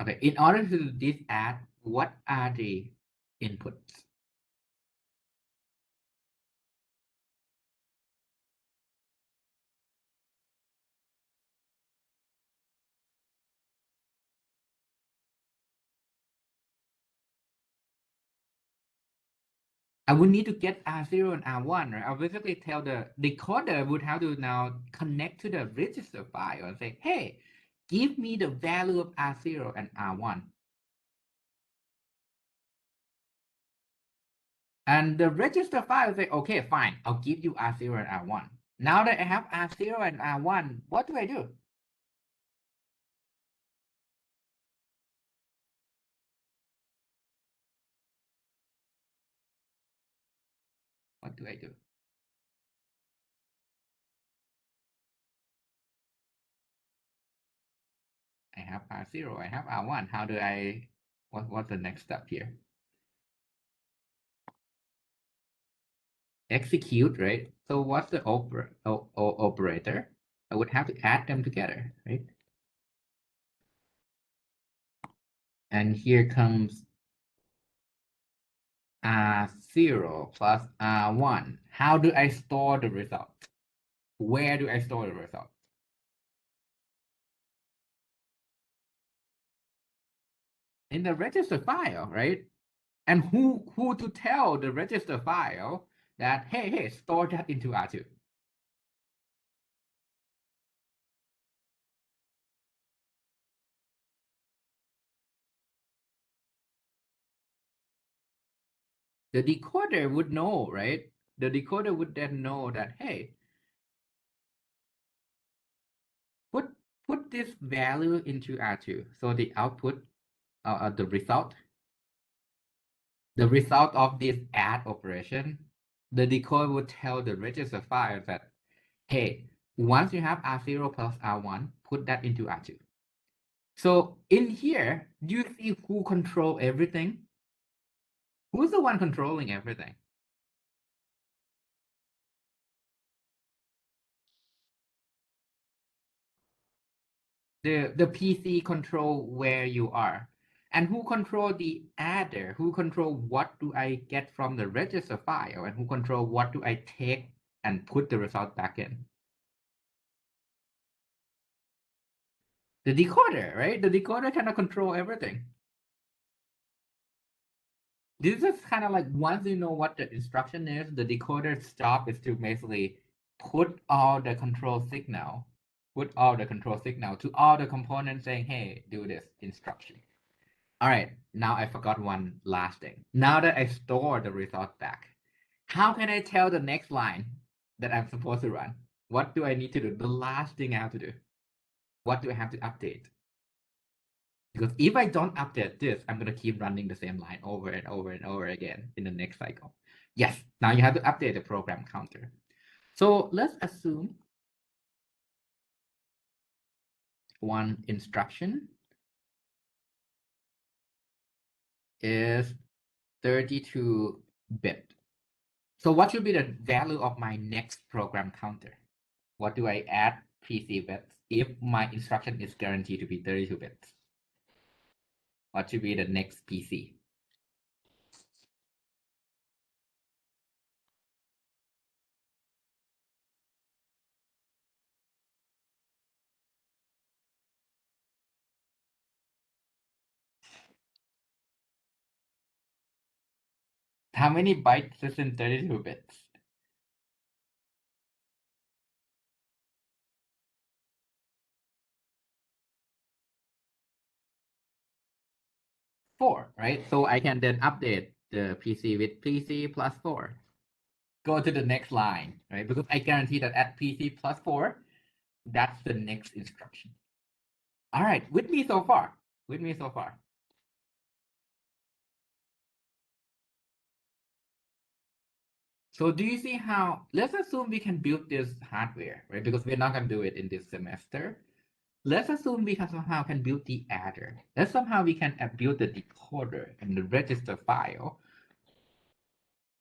Okay, in order to do this add, what are the inputs? I would need to get R0 and R1, right? I'll basically tell the decoder would have to now connect to the register file and say, hey, give me the value of R0 and R1. And the register file say, okay, fine, I'll give you R0 and R1. Now that I have R0 and R1, what do I do? What do I do? I have R0, I have R1. How do I, what's the next step here? Execute, right? So what's the operator? I would have to add them together, right? And here comes R0 plus R1. How do I store the result? Where do I store the result? In the register file, right? And who to tell the register file that, hey, store that into R2? The decoder would know, right? The decoder would then know that, hey, put put this value into R2. So the output, the result of this add operation, the decoder would tell the register file that, hey, once you have R0 plus R1, put that into R2. So in here, do you see who control everything? Who's the one controlling everything? The PC control where you are. And who control the adder? Who control what do I get from the register file? And who control what do I take and put the result back in? The decoder, right? The decoder kind of control everything. This is kind of like once you know what the instruction is, the decoder's job is to basically put all the control signal, to all the components saying, hey, do this instruction. All right, now I forgot one last thing. Now that I store the result back, how can I tell the next line that I'm supposed to run? What do I need to do? The last thing I have to do. What do I have to update? Because if I don't update this, I'm going to keep running the same line over and over and over again in the next cycle. Yes, now you have to update the program counter. So let's assume one instruction is 32-bit. So what should be the value of my next program counter? What do I add PC bits if my instruction is guaranteed to be 32 bits? What should be the next PC? How many bytes is in 32 bits? 4, right? So I can then update the PC with PC plus 4. go to the next line, right? Because I guarantee that at PC plus 4, that's the next instruction. All right, with me so far. With me so far. So do you see how, let's assume we can build this hardware, right? Because we're not going to do it in this semester. Let's assume we can somehow can build the adder. Let's somehow we can build the decoder and the register file.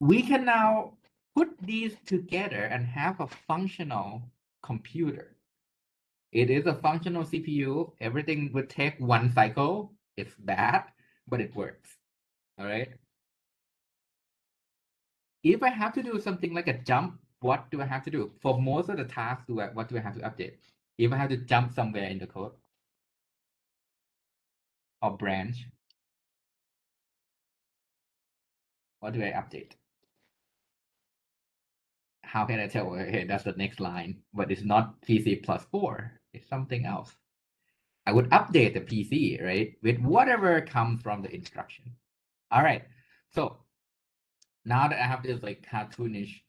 We can now put these together and have a functional computer. It is a functional CPU. Everything would take one cycle. It's bad, but it works. All right. If I have to do something like a jump, what do I have to do? For most of the tasks, what do I have to update? If I have to jump somewhere in the code or branch, what do I update? How can I tell, okay, that's the next line, but it's not PC plus 4, it's something else. I would update the PC, right, with whatever comes from the instruction. All right, so now that I have this like cartoonish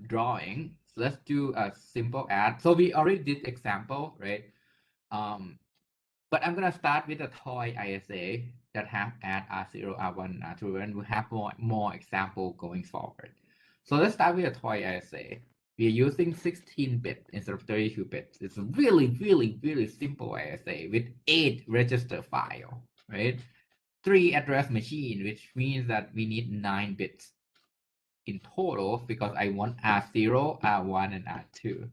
drawing, so let's do a simple add. So we already did example, right? But I'm gonna start with a toy ISA that have add R0, R1, R2, and we have more example going forward. So let's start with a toy ISA. We're using 16-bit instead of 32 bits. It's a really, really, really simple ISA with 8 register file, right? 3 address machine, which means that we need 9 bits in total because I want R0, R1, and R2.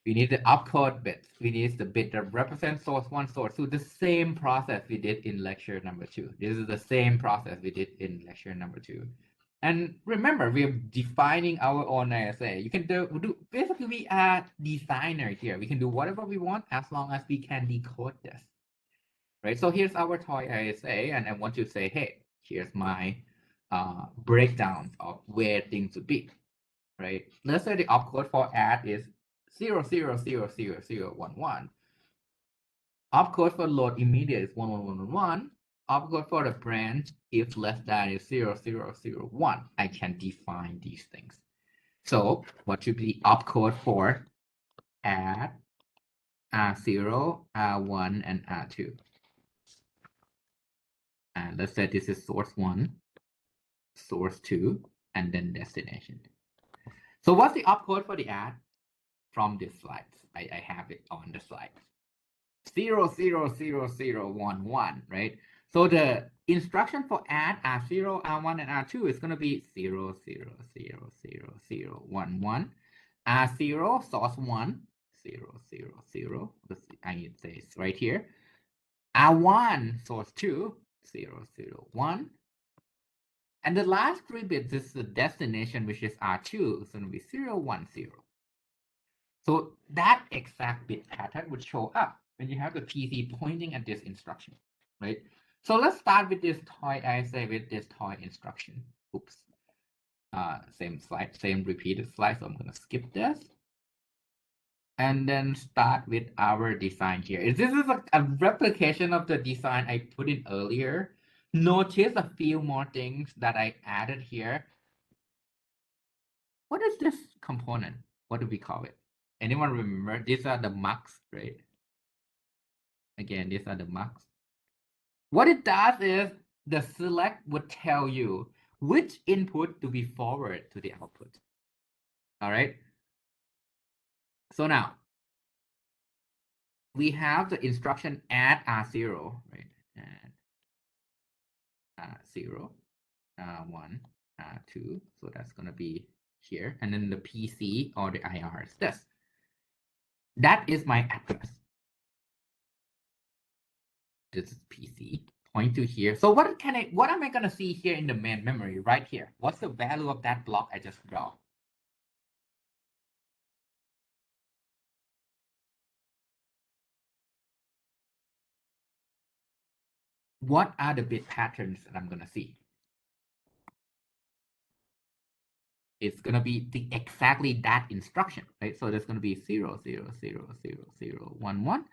We need the opcode bits. We need the bit that represents source 1, source 2. The same process we did in lecture number 2. This is the same process we did in lecture number 2. And remember, we are defining our own ISA. You can do basically we are designer here. We can do whatever we want as long as we can decode this. Right? So here's our toy ISA, and I want to say, hey, here's my breakdown of where things would be. Right? Let's say the opcode for add is 0, 0, 0, 0, 0, 0, 1, 1. Opcode for load immediate is 1, 1, 1, 1, 1. Opcode for the branch if less than is 0, 0, 0, 1. I can define these things. So what should be opcode for add R0, R1, and R2? And let's say this is source 1, source 2, and then destination. So what's the opcode for the add? From this slide. I have it on the slide. 0, 0, 0, 0, 1, 1, right? So the instruction for add R0, R1, and R2 is going to be 0, 0, 0, 0, 0, 1, 1. R0, source 1, 0, 0, 0. I need to say it's right here. R1, source 2, 0, 0, 1. And the last 3 bits is the destination, which is R2. It's going to be 0, 1, 0. So that exact bit pattern would show up when you have the PC pointing at this instruction, right? So let's start with this toy ISA with this toy instruction. Oops. Same slide, same repeated slide. So I'm going to skip this. And then start with our design here. This is a replication of the design I put in earlier. Notice a few more things that I added here. What is this component? What do we call it? Anyone remember? These are the MUICs, right? Again, these are the MUICs. What it does is the select would tell you which input to be forwarded to the output. All right. So now we have the instruction add R0, right? Add R0, R1, R2. So that's going to be here. And then the PC or the IR is this. That is my address. This is PC. Point to here. So what am I gonna see here in the main memory right here? What's the value of that block I just draw? What are the bit patterns that I'm gonna see? It's gonna be exactly that instruction, right? So there's gonna be 0, 0, 0, 0, 0, 1, 1,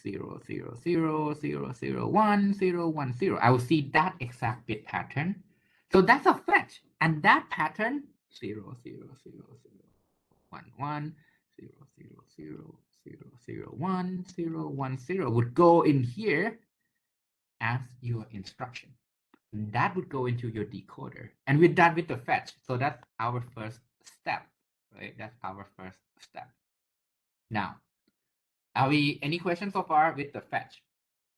0, 0, 0, 0, 0, 1, 0, 1, 0. I will see that exact bit pattern. So that's a fetch, and that pattern 0, 0, 0, 0, 1, 1, 0, 0, 0, 0, 0, 1, 0, 1, 0 would go in here as your instruction. And that would go into your decoder. And we're done with the fetch. So that's our first step, right? That's our first step. Now, are we any questions so far with the fetch?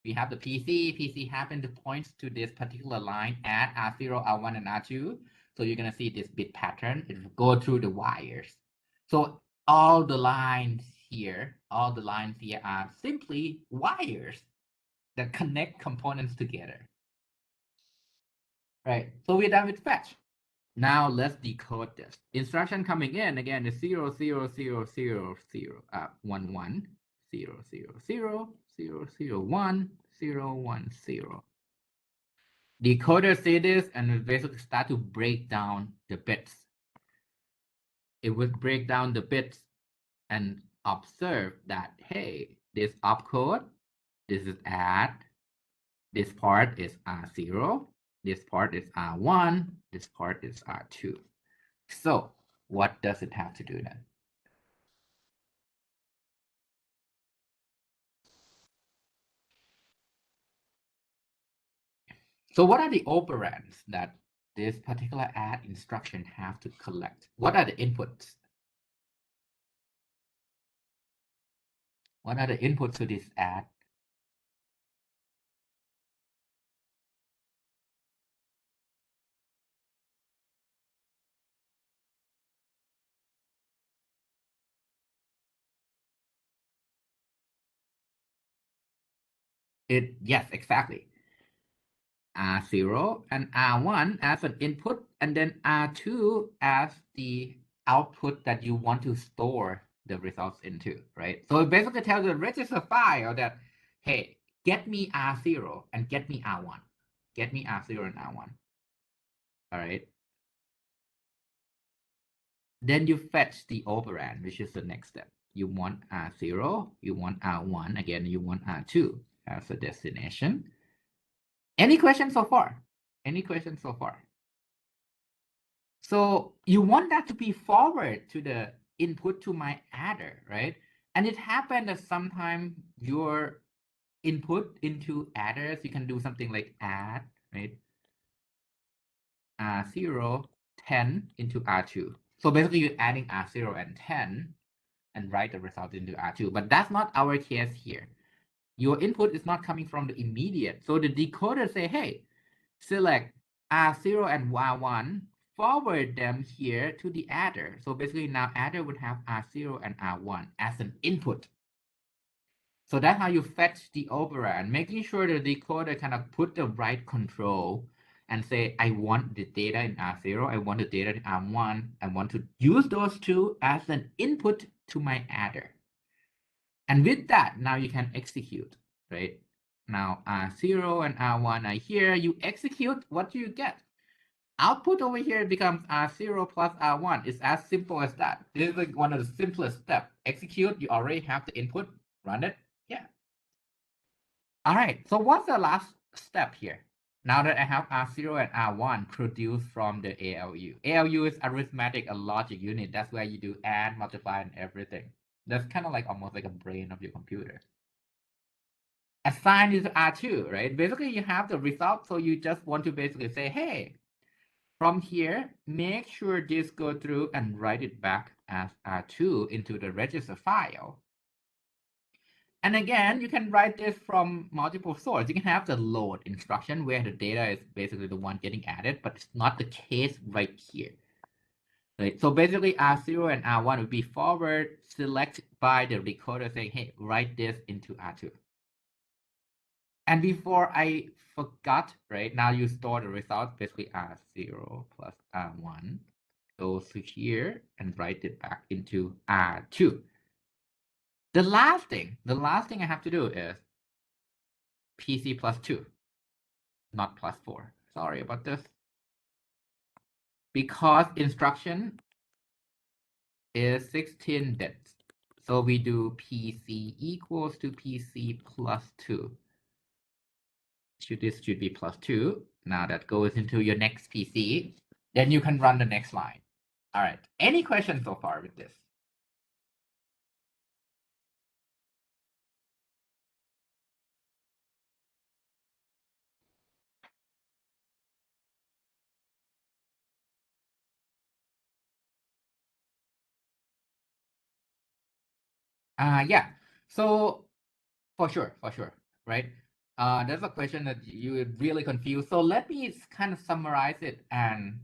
We have the PC happen to point to this particular line at R0, R1, and R2. So you're going to see this bit pattern. It will go through the wires. So all the lines here are simply wires that connect components together. Right. So we're done with fetch. Now let's decode this. Instruction coming in again is 0, 0, 0, 0, 0, 1, 1, 0, 0, 0, 0, 0, 1, 0, 1, 0. Decoder see this and will basically start to break down the bits. It would break down the bits and observe that, hey, this opcode, this is add, this part is R0, this part is R1, this part is R2. So what does it have to do then? So what are the operands that this particular add instruction have to collect? What are the inputs? What are the inputs to this add? Yes, exactly. R0 and R1 as an input, and then R2 as the output that you want to store the results into, right? So it basically tells the register file that, hey, get me R0 and get me R1. Get me R0 and R1. All right. Then you fetch the operand, which is the next step. You want R0, you want R1, again, you want R2 as a destination. Any questions so far? Any questions so far? So you want that to be forward to the input to my adder, right? And it happened that sometimes your input into adders, you can do something like add, right? R0, 10 into R2. So basically you're adding R0 and 10 and write the result into R2. But that's not our case here. Your input is not coming from the immediate. So the decoder say, hey, select R0 and R1, forward them here to the adder. So basically now adder would have R0 and R1 as an input. So that's how you fetch the operand, making sure the decoder kind of put the right control and say, I want the data in R0, I want the data in R1, I want to use those two as an input to my adder. And with that, now you can execute, right? Now R0 and R1 are here, you execute, what do you get? Output over here becomes R0 plus R1. It's as simple as that. This is like one of the simplest steps. Execute, you already have the input, run it, yeah. All right, so what's the last step here? Now that I have R0 and R1 produced from the ALU. ALU is arithmetic and logic unit. That's where you do add, multiply, and everything. That's kind of like almost like a brain of your computer. Assign is R2, right? Basically, you have the result, so you just want to basically say, hey, from here, make sure this go through and write it back as R2 into the register file. And again, you can write this from multiple sources. You can have the load instruction where the data is basically the one getting added, but it's not the case right here. Right? So basically R0 and R1 would be forward select by the decoder saying, hey, write this into R2. And before I forgot, right, now you store the result, basically R0 plus R1 goes to here and write it back into R2. The last thing I have to do is PC plus 2, not plus 4. Sorry about this. Because instruction is 16 bits. So we do PC equals to PC plus 2. This should be plus 2. Now that goes into your next PC. Then you can run the next line. All right. Any questions so far with this? Yeah. So for sure, right? There's a question that you would really confused. So let me kind of summarize it and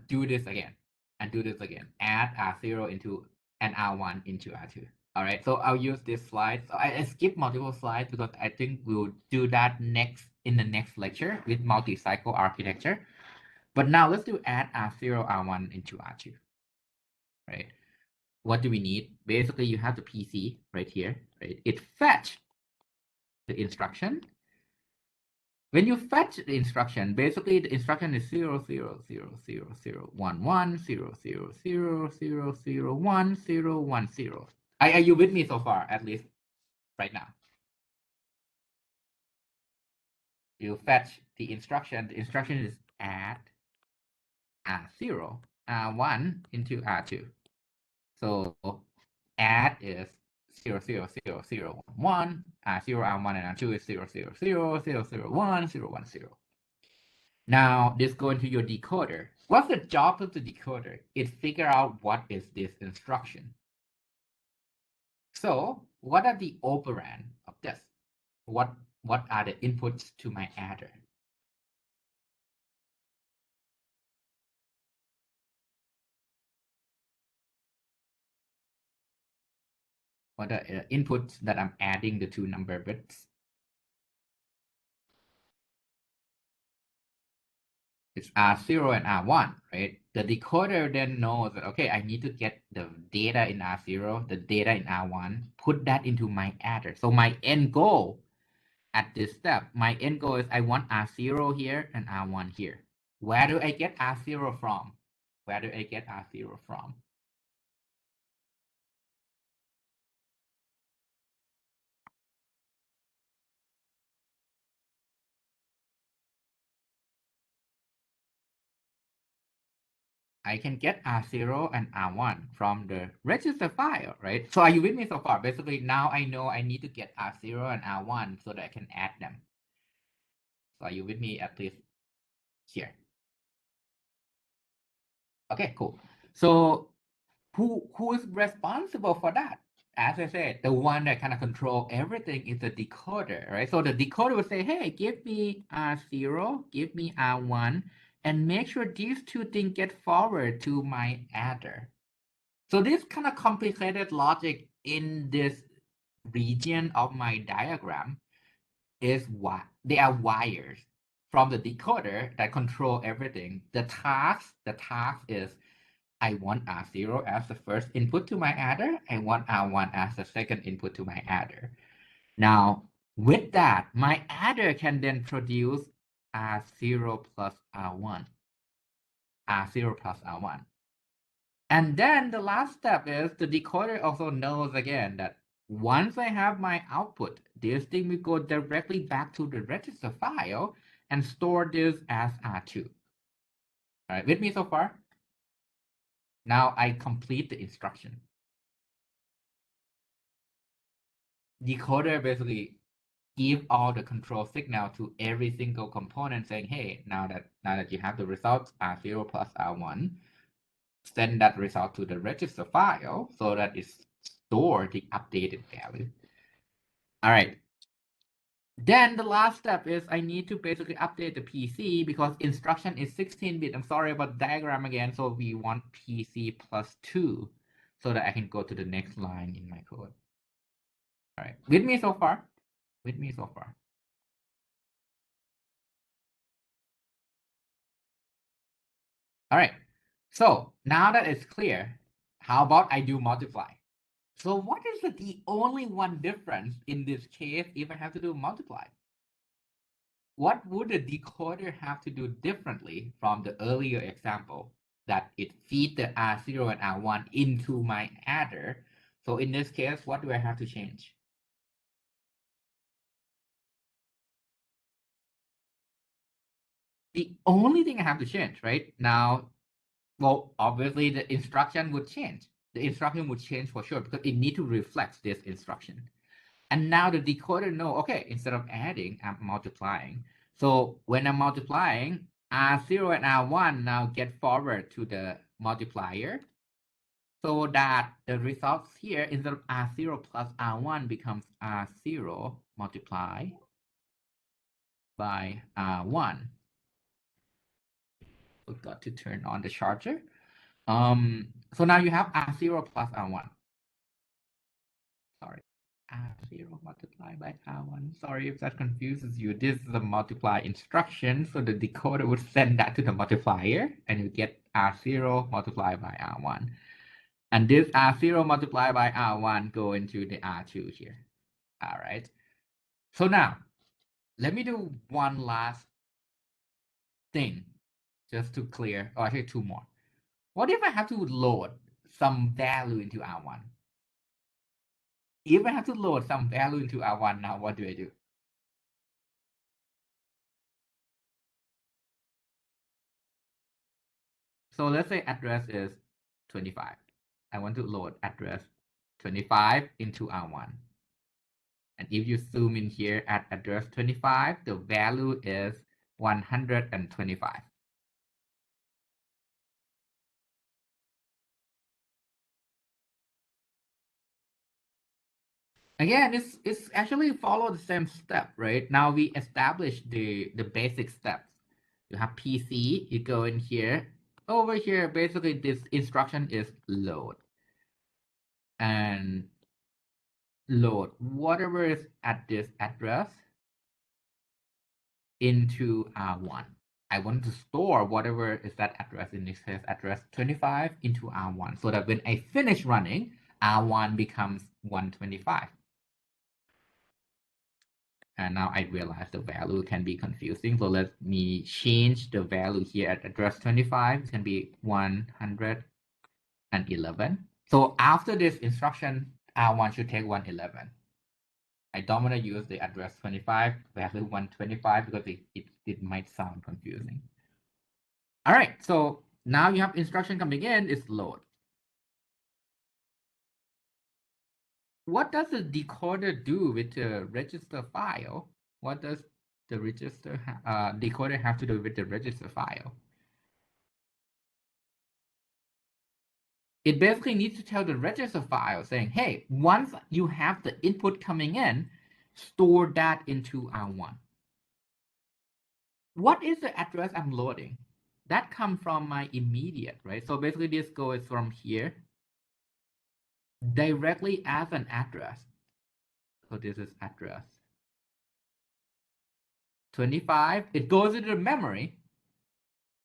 do this again and do this again. Add R0 into and R1 into R2. All right. So I'll use this slide. So I skip multiple slides because I think we'll do that next in the next lecture with multi-cycle architecture. But now let's do add R0, R1 into R2, right? What do we need? Basically, you have the PC right here, right? It fetch the instruction. When you fetch the instruction, basically the instruction is 0, 0, 0, 0, 0, 1, 1, 0, 0, 0, 0, 0, 1, 0, 1, 0. Are you with me so far, at least right now? You fetch the instruction. The instruction is add R0, R1 into R2. So add is 0, 0, 0, 0, 1, 0, R1, and R2 is 0, 0, 0, 0, 0, 1, 0, 1, 0. Now, this go into your decoder. What's the job of the decoder? It figure out what is this instruction. So, what are the operand of this? What are the inputs to my adder? What are the inputs that I'm adding the two number bits? It's R0 and R1, right? The decoder then knows that, okay, I need to get the data in R0, the data in R1, put that into my adder. So my end goal at this step, my end goal is I want R0 here and R1 here. Where do I get R0 from? Where do I get R0 from? I can get R0 and R1 from the register file, right? So are you with me so far? Basically, now I know I need to get R0 and R1 so that I can add them. So are you with me at least here? Okay, cool. So who is responsible for that? As I said, the one that kind of control everything is the decoder, right? So the decoder would say, hey, give me R0, give me R1, and make sure these two things get forward to my adder. So this kind of complicated logic in this region of my diagram is what they are wires from the decoder that control everything. The task is I want R0 as the first input to my adder. I want R1 as the second input to my adder. Now, with that, my adder can then produce R0 plus R1, R0 plus R1. And then the last step is the decoder also knows again that once I have my output, this thing will go directly back to the register file and store this as R2. All right, with me so far? Now I complete the instruction. Decoder basically give all the control signal to every single component saying, hey, now that you have the results R0 plus R1, send that result to the register file so that it store the updated value. All right. Then the last step is I need to basically update the PC because instruction is 16-bit. I'm sorry about diagram again. So we want PC plus 2 so that I can go to the next line in my code. All right. With me so far? With me so far? All right. So now that it's clear, how about I do multiply? So what is the only one difference in this case if I have to do multiply? What would the decoder have to do differently from the earlier example that it feed the R0 and R1 into my adder? So in this case, what do I have to change? The only thing I have to change, right? Now, Well, obviously the instruction would change. The instruction would change for sure because it need to reflect this instruction. And now the decoder know, okay, instead of adding, I'm multiplying. So when I'm multiplying, R0 and R1 now get forward to the multiplier so that the results here instead of R0 plus R1 becomes R0 multiplied by R1. Forgot to turn on the charger. So now you have R0 plus R1. Sorry. R0 multiplied by R1. Sorry if that confuses you. This is a multiply instruction. So the decoder would send that to the multiplier and you get R0 multiplied by R1. And this R0 multiplied by R1 go into the R2 here. All right. So now let me do one last thing just to clear, or actually two more. What if I have to load some value into R1? If I have to load some value into R1 now, what do I do? So let's say address is 25. I want to load address 25 into R1. And if you zoom in here at address 25, the value is 125. Again, it's actually follow the same step, right? Now we establish the basic steps. You have PC, you go in here. Over here, basically this instruction is load. And load whatever is at this address into R1. I want to store whatever is that address, in this case address 25, into R1 so that when I finish running, R1 becomes 125. And now I realize the value can be confusing. So let me change the value here at address 25. It can be 111. So after this instruction, R1 should take 111. I don't want to use the address 25, value 125, because it might sound confusing. All right, so now you have instruction coming in, it's load. What does the decoder do with the register file? What does the decoder have to do with the register file? It basically needs to tell the register file saying, hey, once you have the input coming in, store that into R1. What is the address I'm loading? That comes from my immediate, right? So basically this goes from here directly as an address. So this is address 25. It goes into the memory.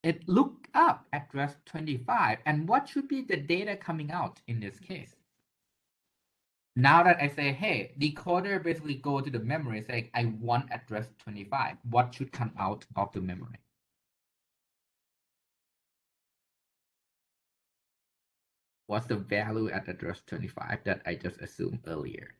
It look up address 25. And what should be the data coming out in this case? Now that I say, hey, decoder basically go to the memory saying, I want address 25. What should come out of the memory? What's the value at address 25 that I just assumed earlier?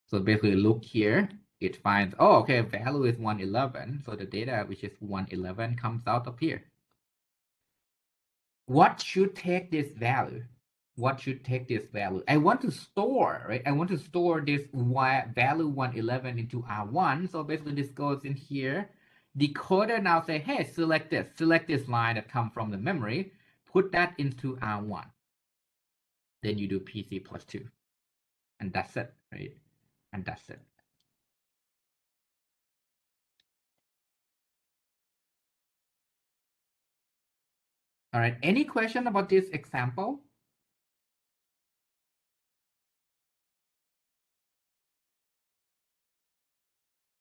So basically look here, it finds, oh, okay, value is 111. So the data, which is 111, comes out of here. What should take this value? What should take this value? I want to store, right? I want to store this value 111 into R1. So basically this goes in here. Decoder now say, hey, select this line that comes from the memory, put that into R1. Then you do PC plus 2. And that's it, right? And that's it. All right, any question about this example?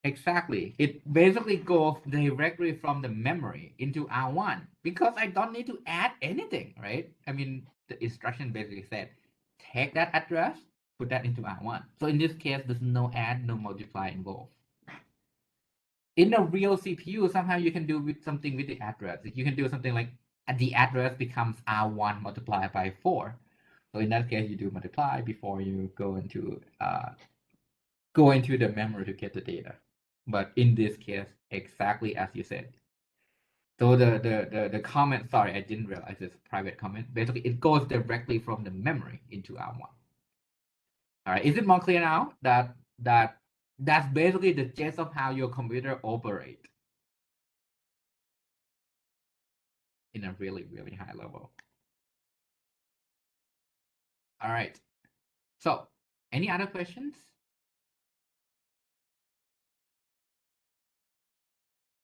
Exactly. It basically goes directly from the memory into R1 because I don't need to add anything, right? I mean, the instruction basically said, take that address, put that into R1. So in this case, there's no add, no multiply involved. In a real CPU, somehow you can do something with the address. You can do something like the address becomes R1 multiplied by 4. So in that case, you do multiply before you go into the memory to get the data. But in this case, exactly as you said, So the comment, sorry, I didn't realize it's a private comment. Basically, it goes directly from the memory into R1. All right, is it more clear now that's basically the gist of how your computer operate in a really, really high level. All right. So, any other questions?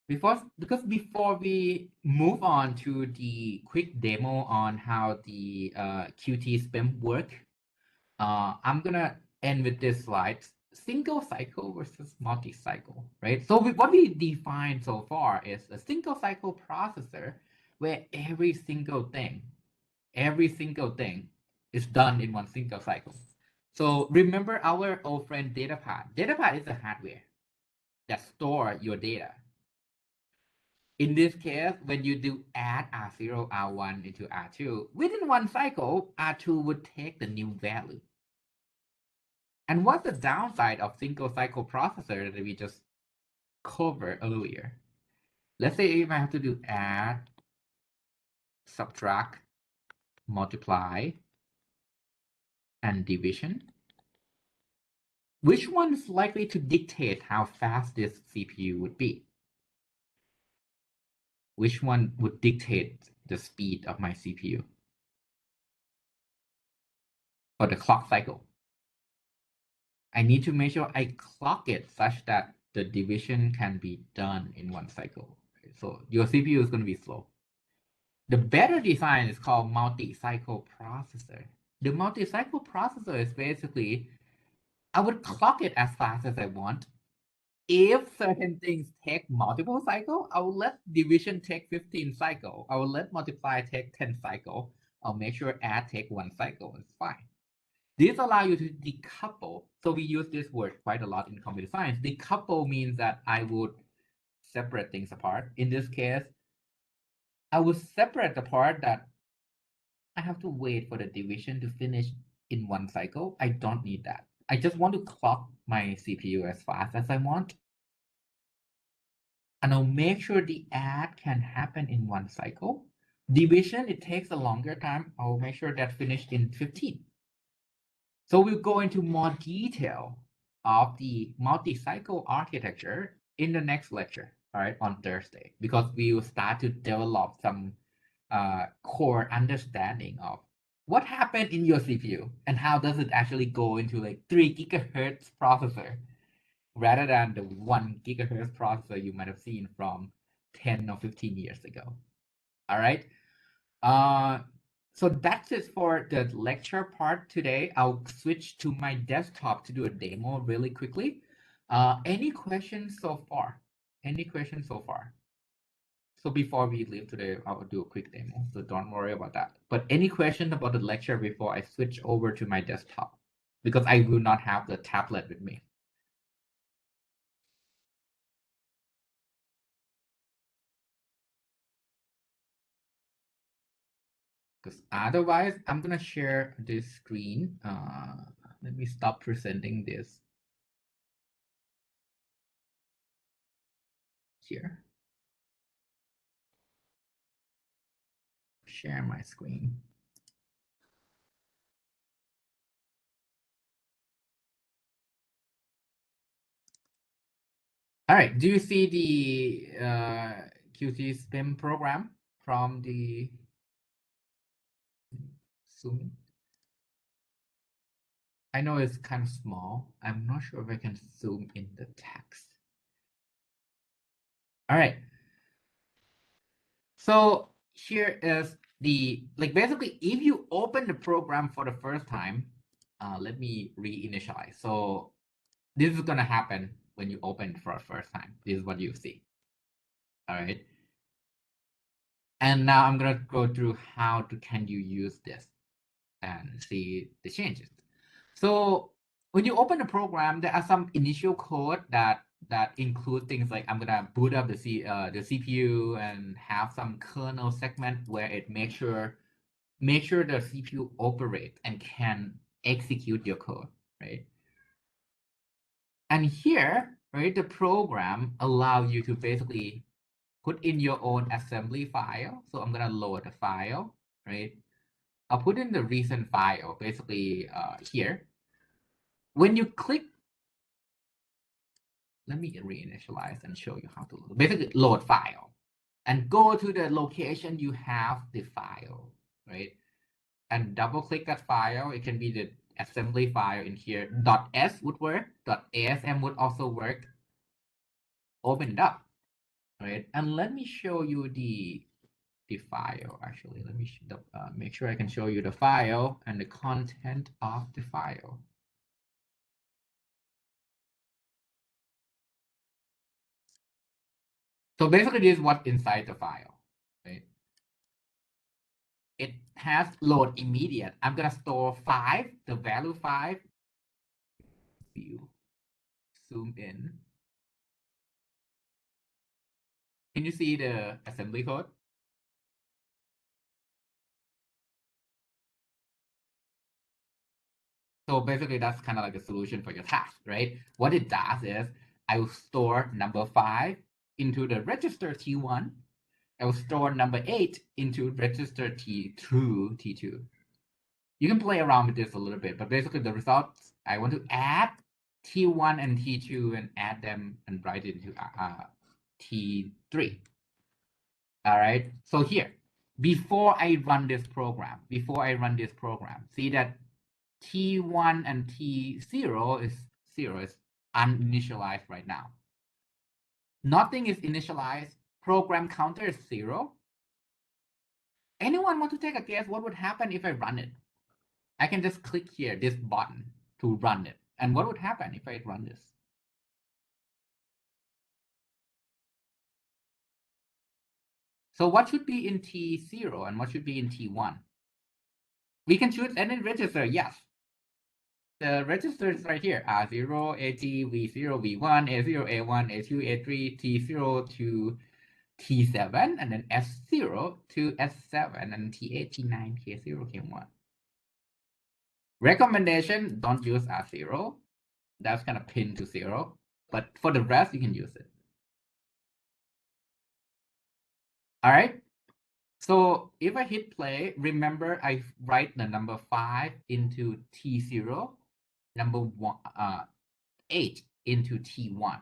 Because before we move on to the quick demo on how the Qt SPIM work, I'm gonna end with this slide. Single cycle versus multi-cycle, right? So what we defined so far is a single cycle processor where every single thing is done in one single cycle. So remember our old friend datapad. Datapad is a hardware that store your data. In this case, when you do add R0, R1 into R2, within one cycle, R2 would take the new value. And what's the downside of single cycle processor that we just covered earlier? Let's say if I have to do add, subtract, multiply, and division, which one is likely to dictate how fast this CPU would be? Which one would dictate the speed of my CPU? Or the clock cycle? I need to make sure I clock it such that the division can be done in one cycle. So your CPU is going to be slow. The better design is called multi-cycle processor. The multi-cycle processor is basically, I would clock it as fast as I want. If certain things take multiple cycle, I will let division take 15 cycle. I will let multiply take 10 cycle. I'll make sure add take 1 cycle. It's fine. This allows you to decouple. So we use this word quite a lot in computer science. Decouple means that I would separate things apart. In this case, I would separate the part that I have to wait for the division to finish in one cycle. I don't need that. I just want to clock my CPU as fast as I want. And I'll make sure the add can happen in one cycle. Division, it takes a longer time. I'll make sure that finished in 15. So we'll go into more detail of the multi-cycle architecture in the next lecture, all right, on Thursday, because we will start to develop some core understanding of what happened in your CPU and how does it actually go into like 3 gigahertz processor rather than the 1 gigahertz processor you might have seen from 10 or 15 years ago. All right. So that's it for the lecture part today. I'll switch to my desktop to do a demo really quickly. Any questions so far? Any questions so far? So before we leave today, I'll do a quick demo, so don't worry about that. But any question about the lecture before I switch over to my desktop? Because I will not have the tablet with me. Because otherwise, I'm gonna share this screen. Let me stop presenting this here. Share my screen. All right, do you see the Qt SPIM program from the Zoom? I know it's kind of small. I'm not sure if I can zoom in the text. All right. So here is the, like basically, if you open the program for the first time, let me reinitialize. So this is going to happen when you open for the first time. This is what you see. All right. And now I'm going to go through how can you use this and see the changes. So when you open the program, there are some initial code that include things like I'm gonna boot up the CPU and have some kernel segment where it make sure the CPU operate and can execute your code, right? And here, right, the program allows you to basically put in your own assembly file. So I'm gonna load a file, right? I'll put in the recent file, basically here. When you click, let me reinitialize and show you how to load. Basically load file and go to the location you have the file, right? And double click that file. It can be the assembly file in here. .s would work. .asm would also work. Open it up, right? And let me show you the file. Actually, let me make sure I can show you the file and the content of the file. So basically, this is what's inside the file, right? It has load immediate. I'm gonna store 5, the value 5. View, zoom in. Can you see the assembly code? So basically, that's kind of like a solution for your task, right? What it does is I will store number 5 into the register T1. I will store number 8 into register T2. You can play around with this a little bit, but basically the results, I want to add T1 and T2 and add them and write it into T3. All right. So here, before I run this program, see that T1 and T0 is 0, is uninitialized right now. Nothing is initialized. Program counter is 0. Anyone want to take a guess what would happen if I run it? I can just click here, this button, to run it. And what would happen if I run this? So what should be in T0 and what should be in T1? We can choose any register, yes. The registers right here are 0, AT, V0, V1, A0, A1, A2, A3, T0 to T7, and then S0 to S7, and T8, T9, K0, K1. Recommendation, don't use R0. That's kind of pinned to 0. But for the rest, you can use it. All right. So if I hit play, remember I write the number 5 into T0, number 8 into T1.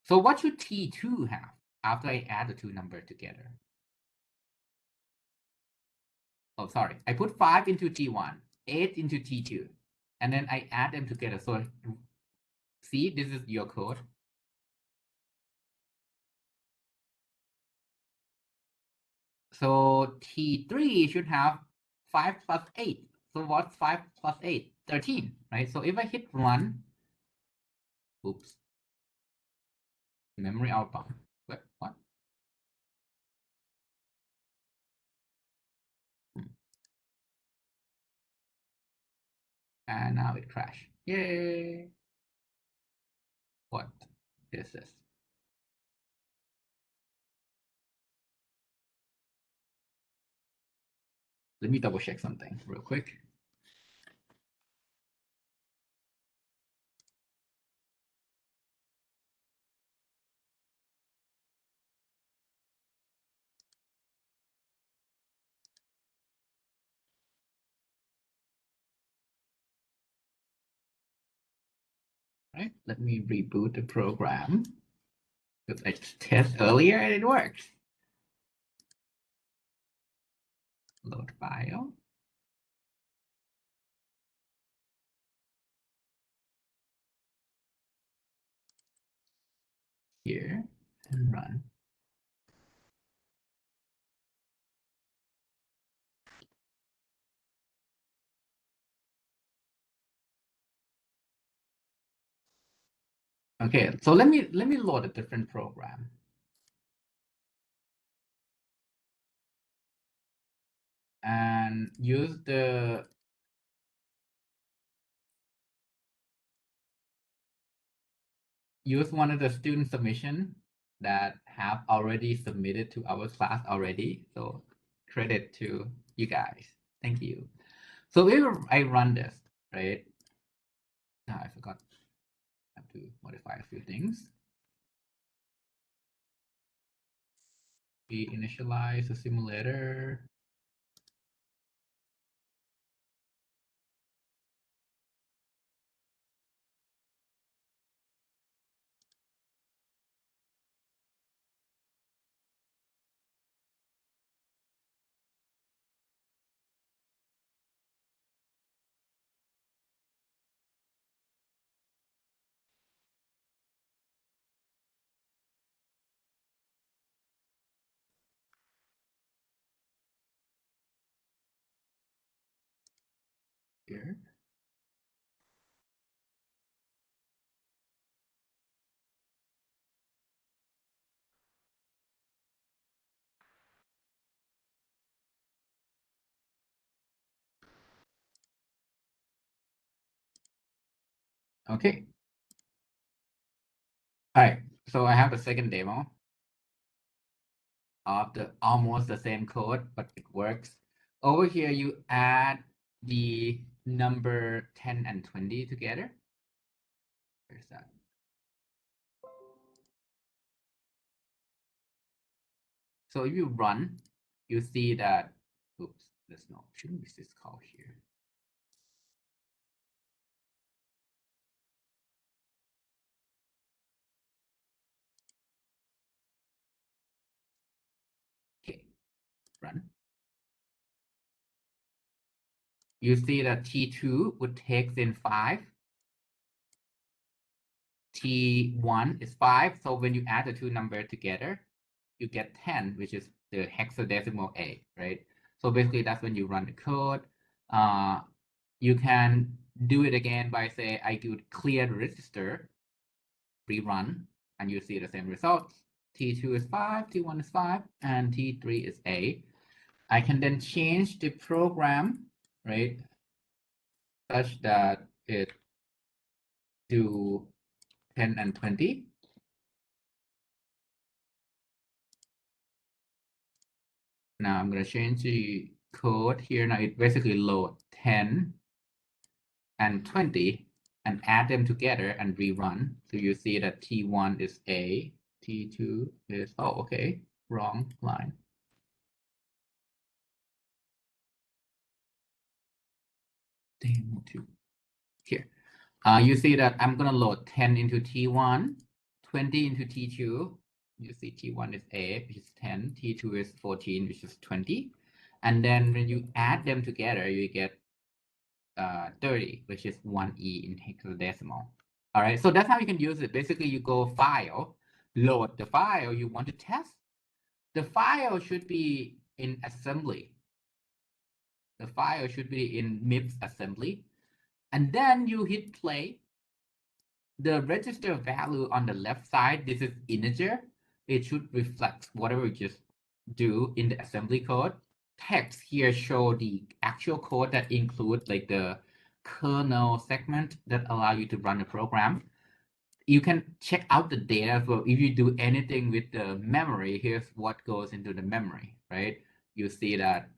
So what should T2 have after I add the two numbers together? Oh, sorry. I put 5 into T1, 8 into T2, and then I add them together. So see, this is your code. So T3 should have 5 plus 8. So what's 5 plus 8? 13, right? So if I hit run, oops, memory outbound. Wait, what? And now it crashed. Yay! What is this? Let me double check something real quick. Right, let me reboot the program. Because I tested earlier and it works. Load file. Here and run. Okay, so let me load a different program. And use one of the student submission that have already submitted to our class already. So credit to you guys. Thank you. So if I run this, right? I forgot. I have to modify a few things. We initialize the simulator. Here. Okay. All right. So I have a second demo of the almost the same code, but it works. Over here, you add the number 10 and 20 together. Where's that? So if you run, you see that, oops, there's no, shouldn't be this call here. Okay, run. You see that T2 would take in 5. T1 is 5. So when you add the two numbers together, you get 10, which is the hexadecimal A, right? So basically that's when you run the code. You can do it again by say, I could clear the register, rerun, and you see the same results. T2 is 5, T1 is 5, and T3 is A. I can then change the program, right, such that it do 10 and 20. Now I'm going to change the code here. Now it basically load 10 and 20 and add them together and rerun. So you see that T1 is A, T2 is, oh, okay, wrong line. Demo 2. Here. You see that I'm going to load 10 into T1, 20 into T2. You see T1 is A, which is 10, T2 is 14, which is 20. And then when you add them together, you get 30, which is 1E in hexadecimal. All right, so that's how you can use it. Basically, you go File, load the file you want to test. The file should be in assembly. The file should be in MIPS assembly. And then you hit play. The register value on the left side, this is integer. It should reflect whatever you just do in the assembly code. Text here show the actual code that includes like the kernel segment that allow you to run the program. You can check out the data as well. If you do anything with the memory, here's what goes into the memory, right? You see that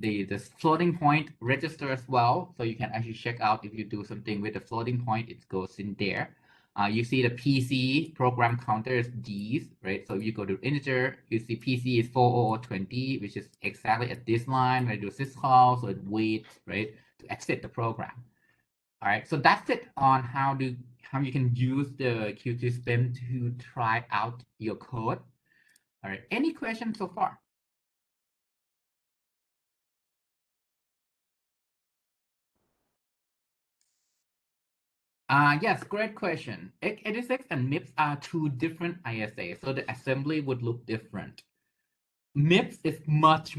the floating point register as well. So you can actually check out if you do something with the floating point, it goes in there. You see the PC program counter is D's, right? So if you go to integer, you see PC is 40020, which is exactly at this line when I do syscall, so it waits, right, to exit the program. All right, so that's it on how you can use the Qt Spim to try out your code. All right, any questions so far? Yes, great question. x86 and MIPS are two different ISAs, so the assembly would look different. MIPS is much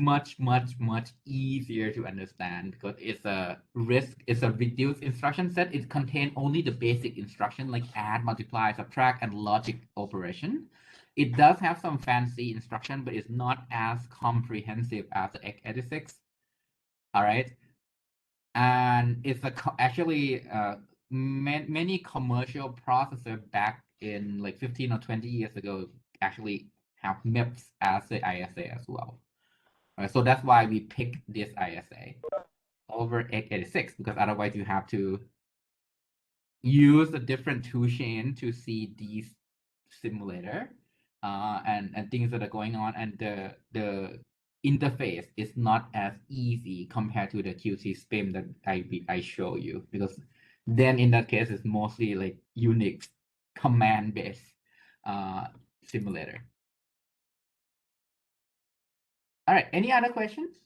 easier to understand because it's a reduced instruction set. It contains only the basic instruction like add, multiply, subtract, and logic operation. It does have some fancy instruction, but it's not as comprehensive as the x86. All right. And it's actually many commercial processor back in like 15 or 20 years ago actually have MIPS as the ISA as well. Right, so that's why we picked this ISA over x86 because otherwise you have to use a different toolchain to see these simulator. and things that are going on, and the interface is not as easy compared to the QC SPIM that I show you, because then in that case it's mostly like Unix command based simulator. All right, any other questions?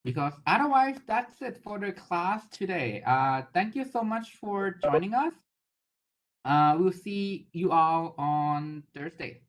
Because otherwise, that's it for the class today. Thank you so much for joining us. We'll see you all on Thursday.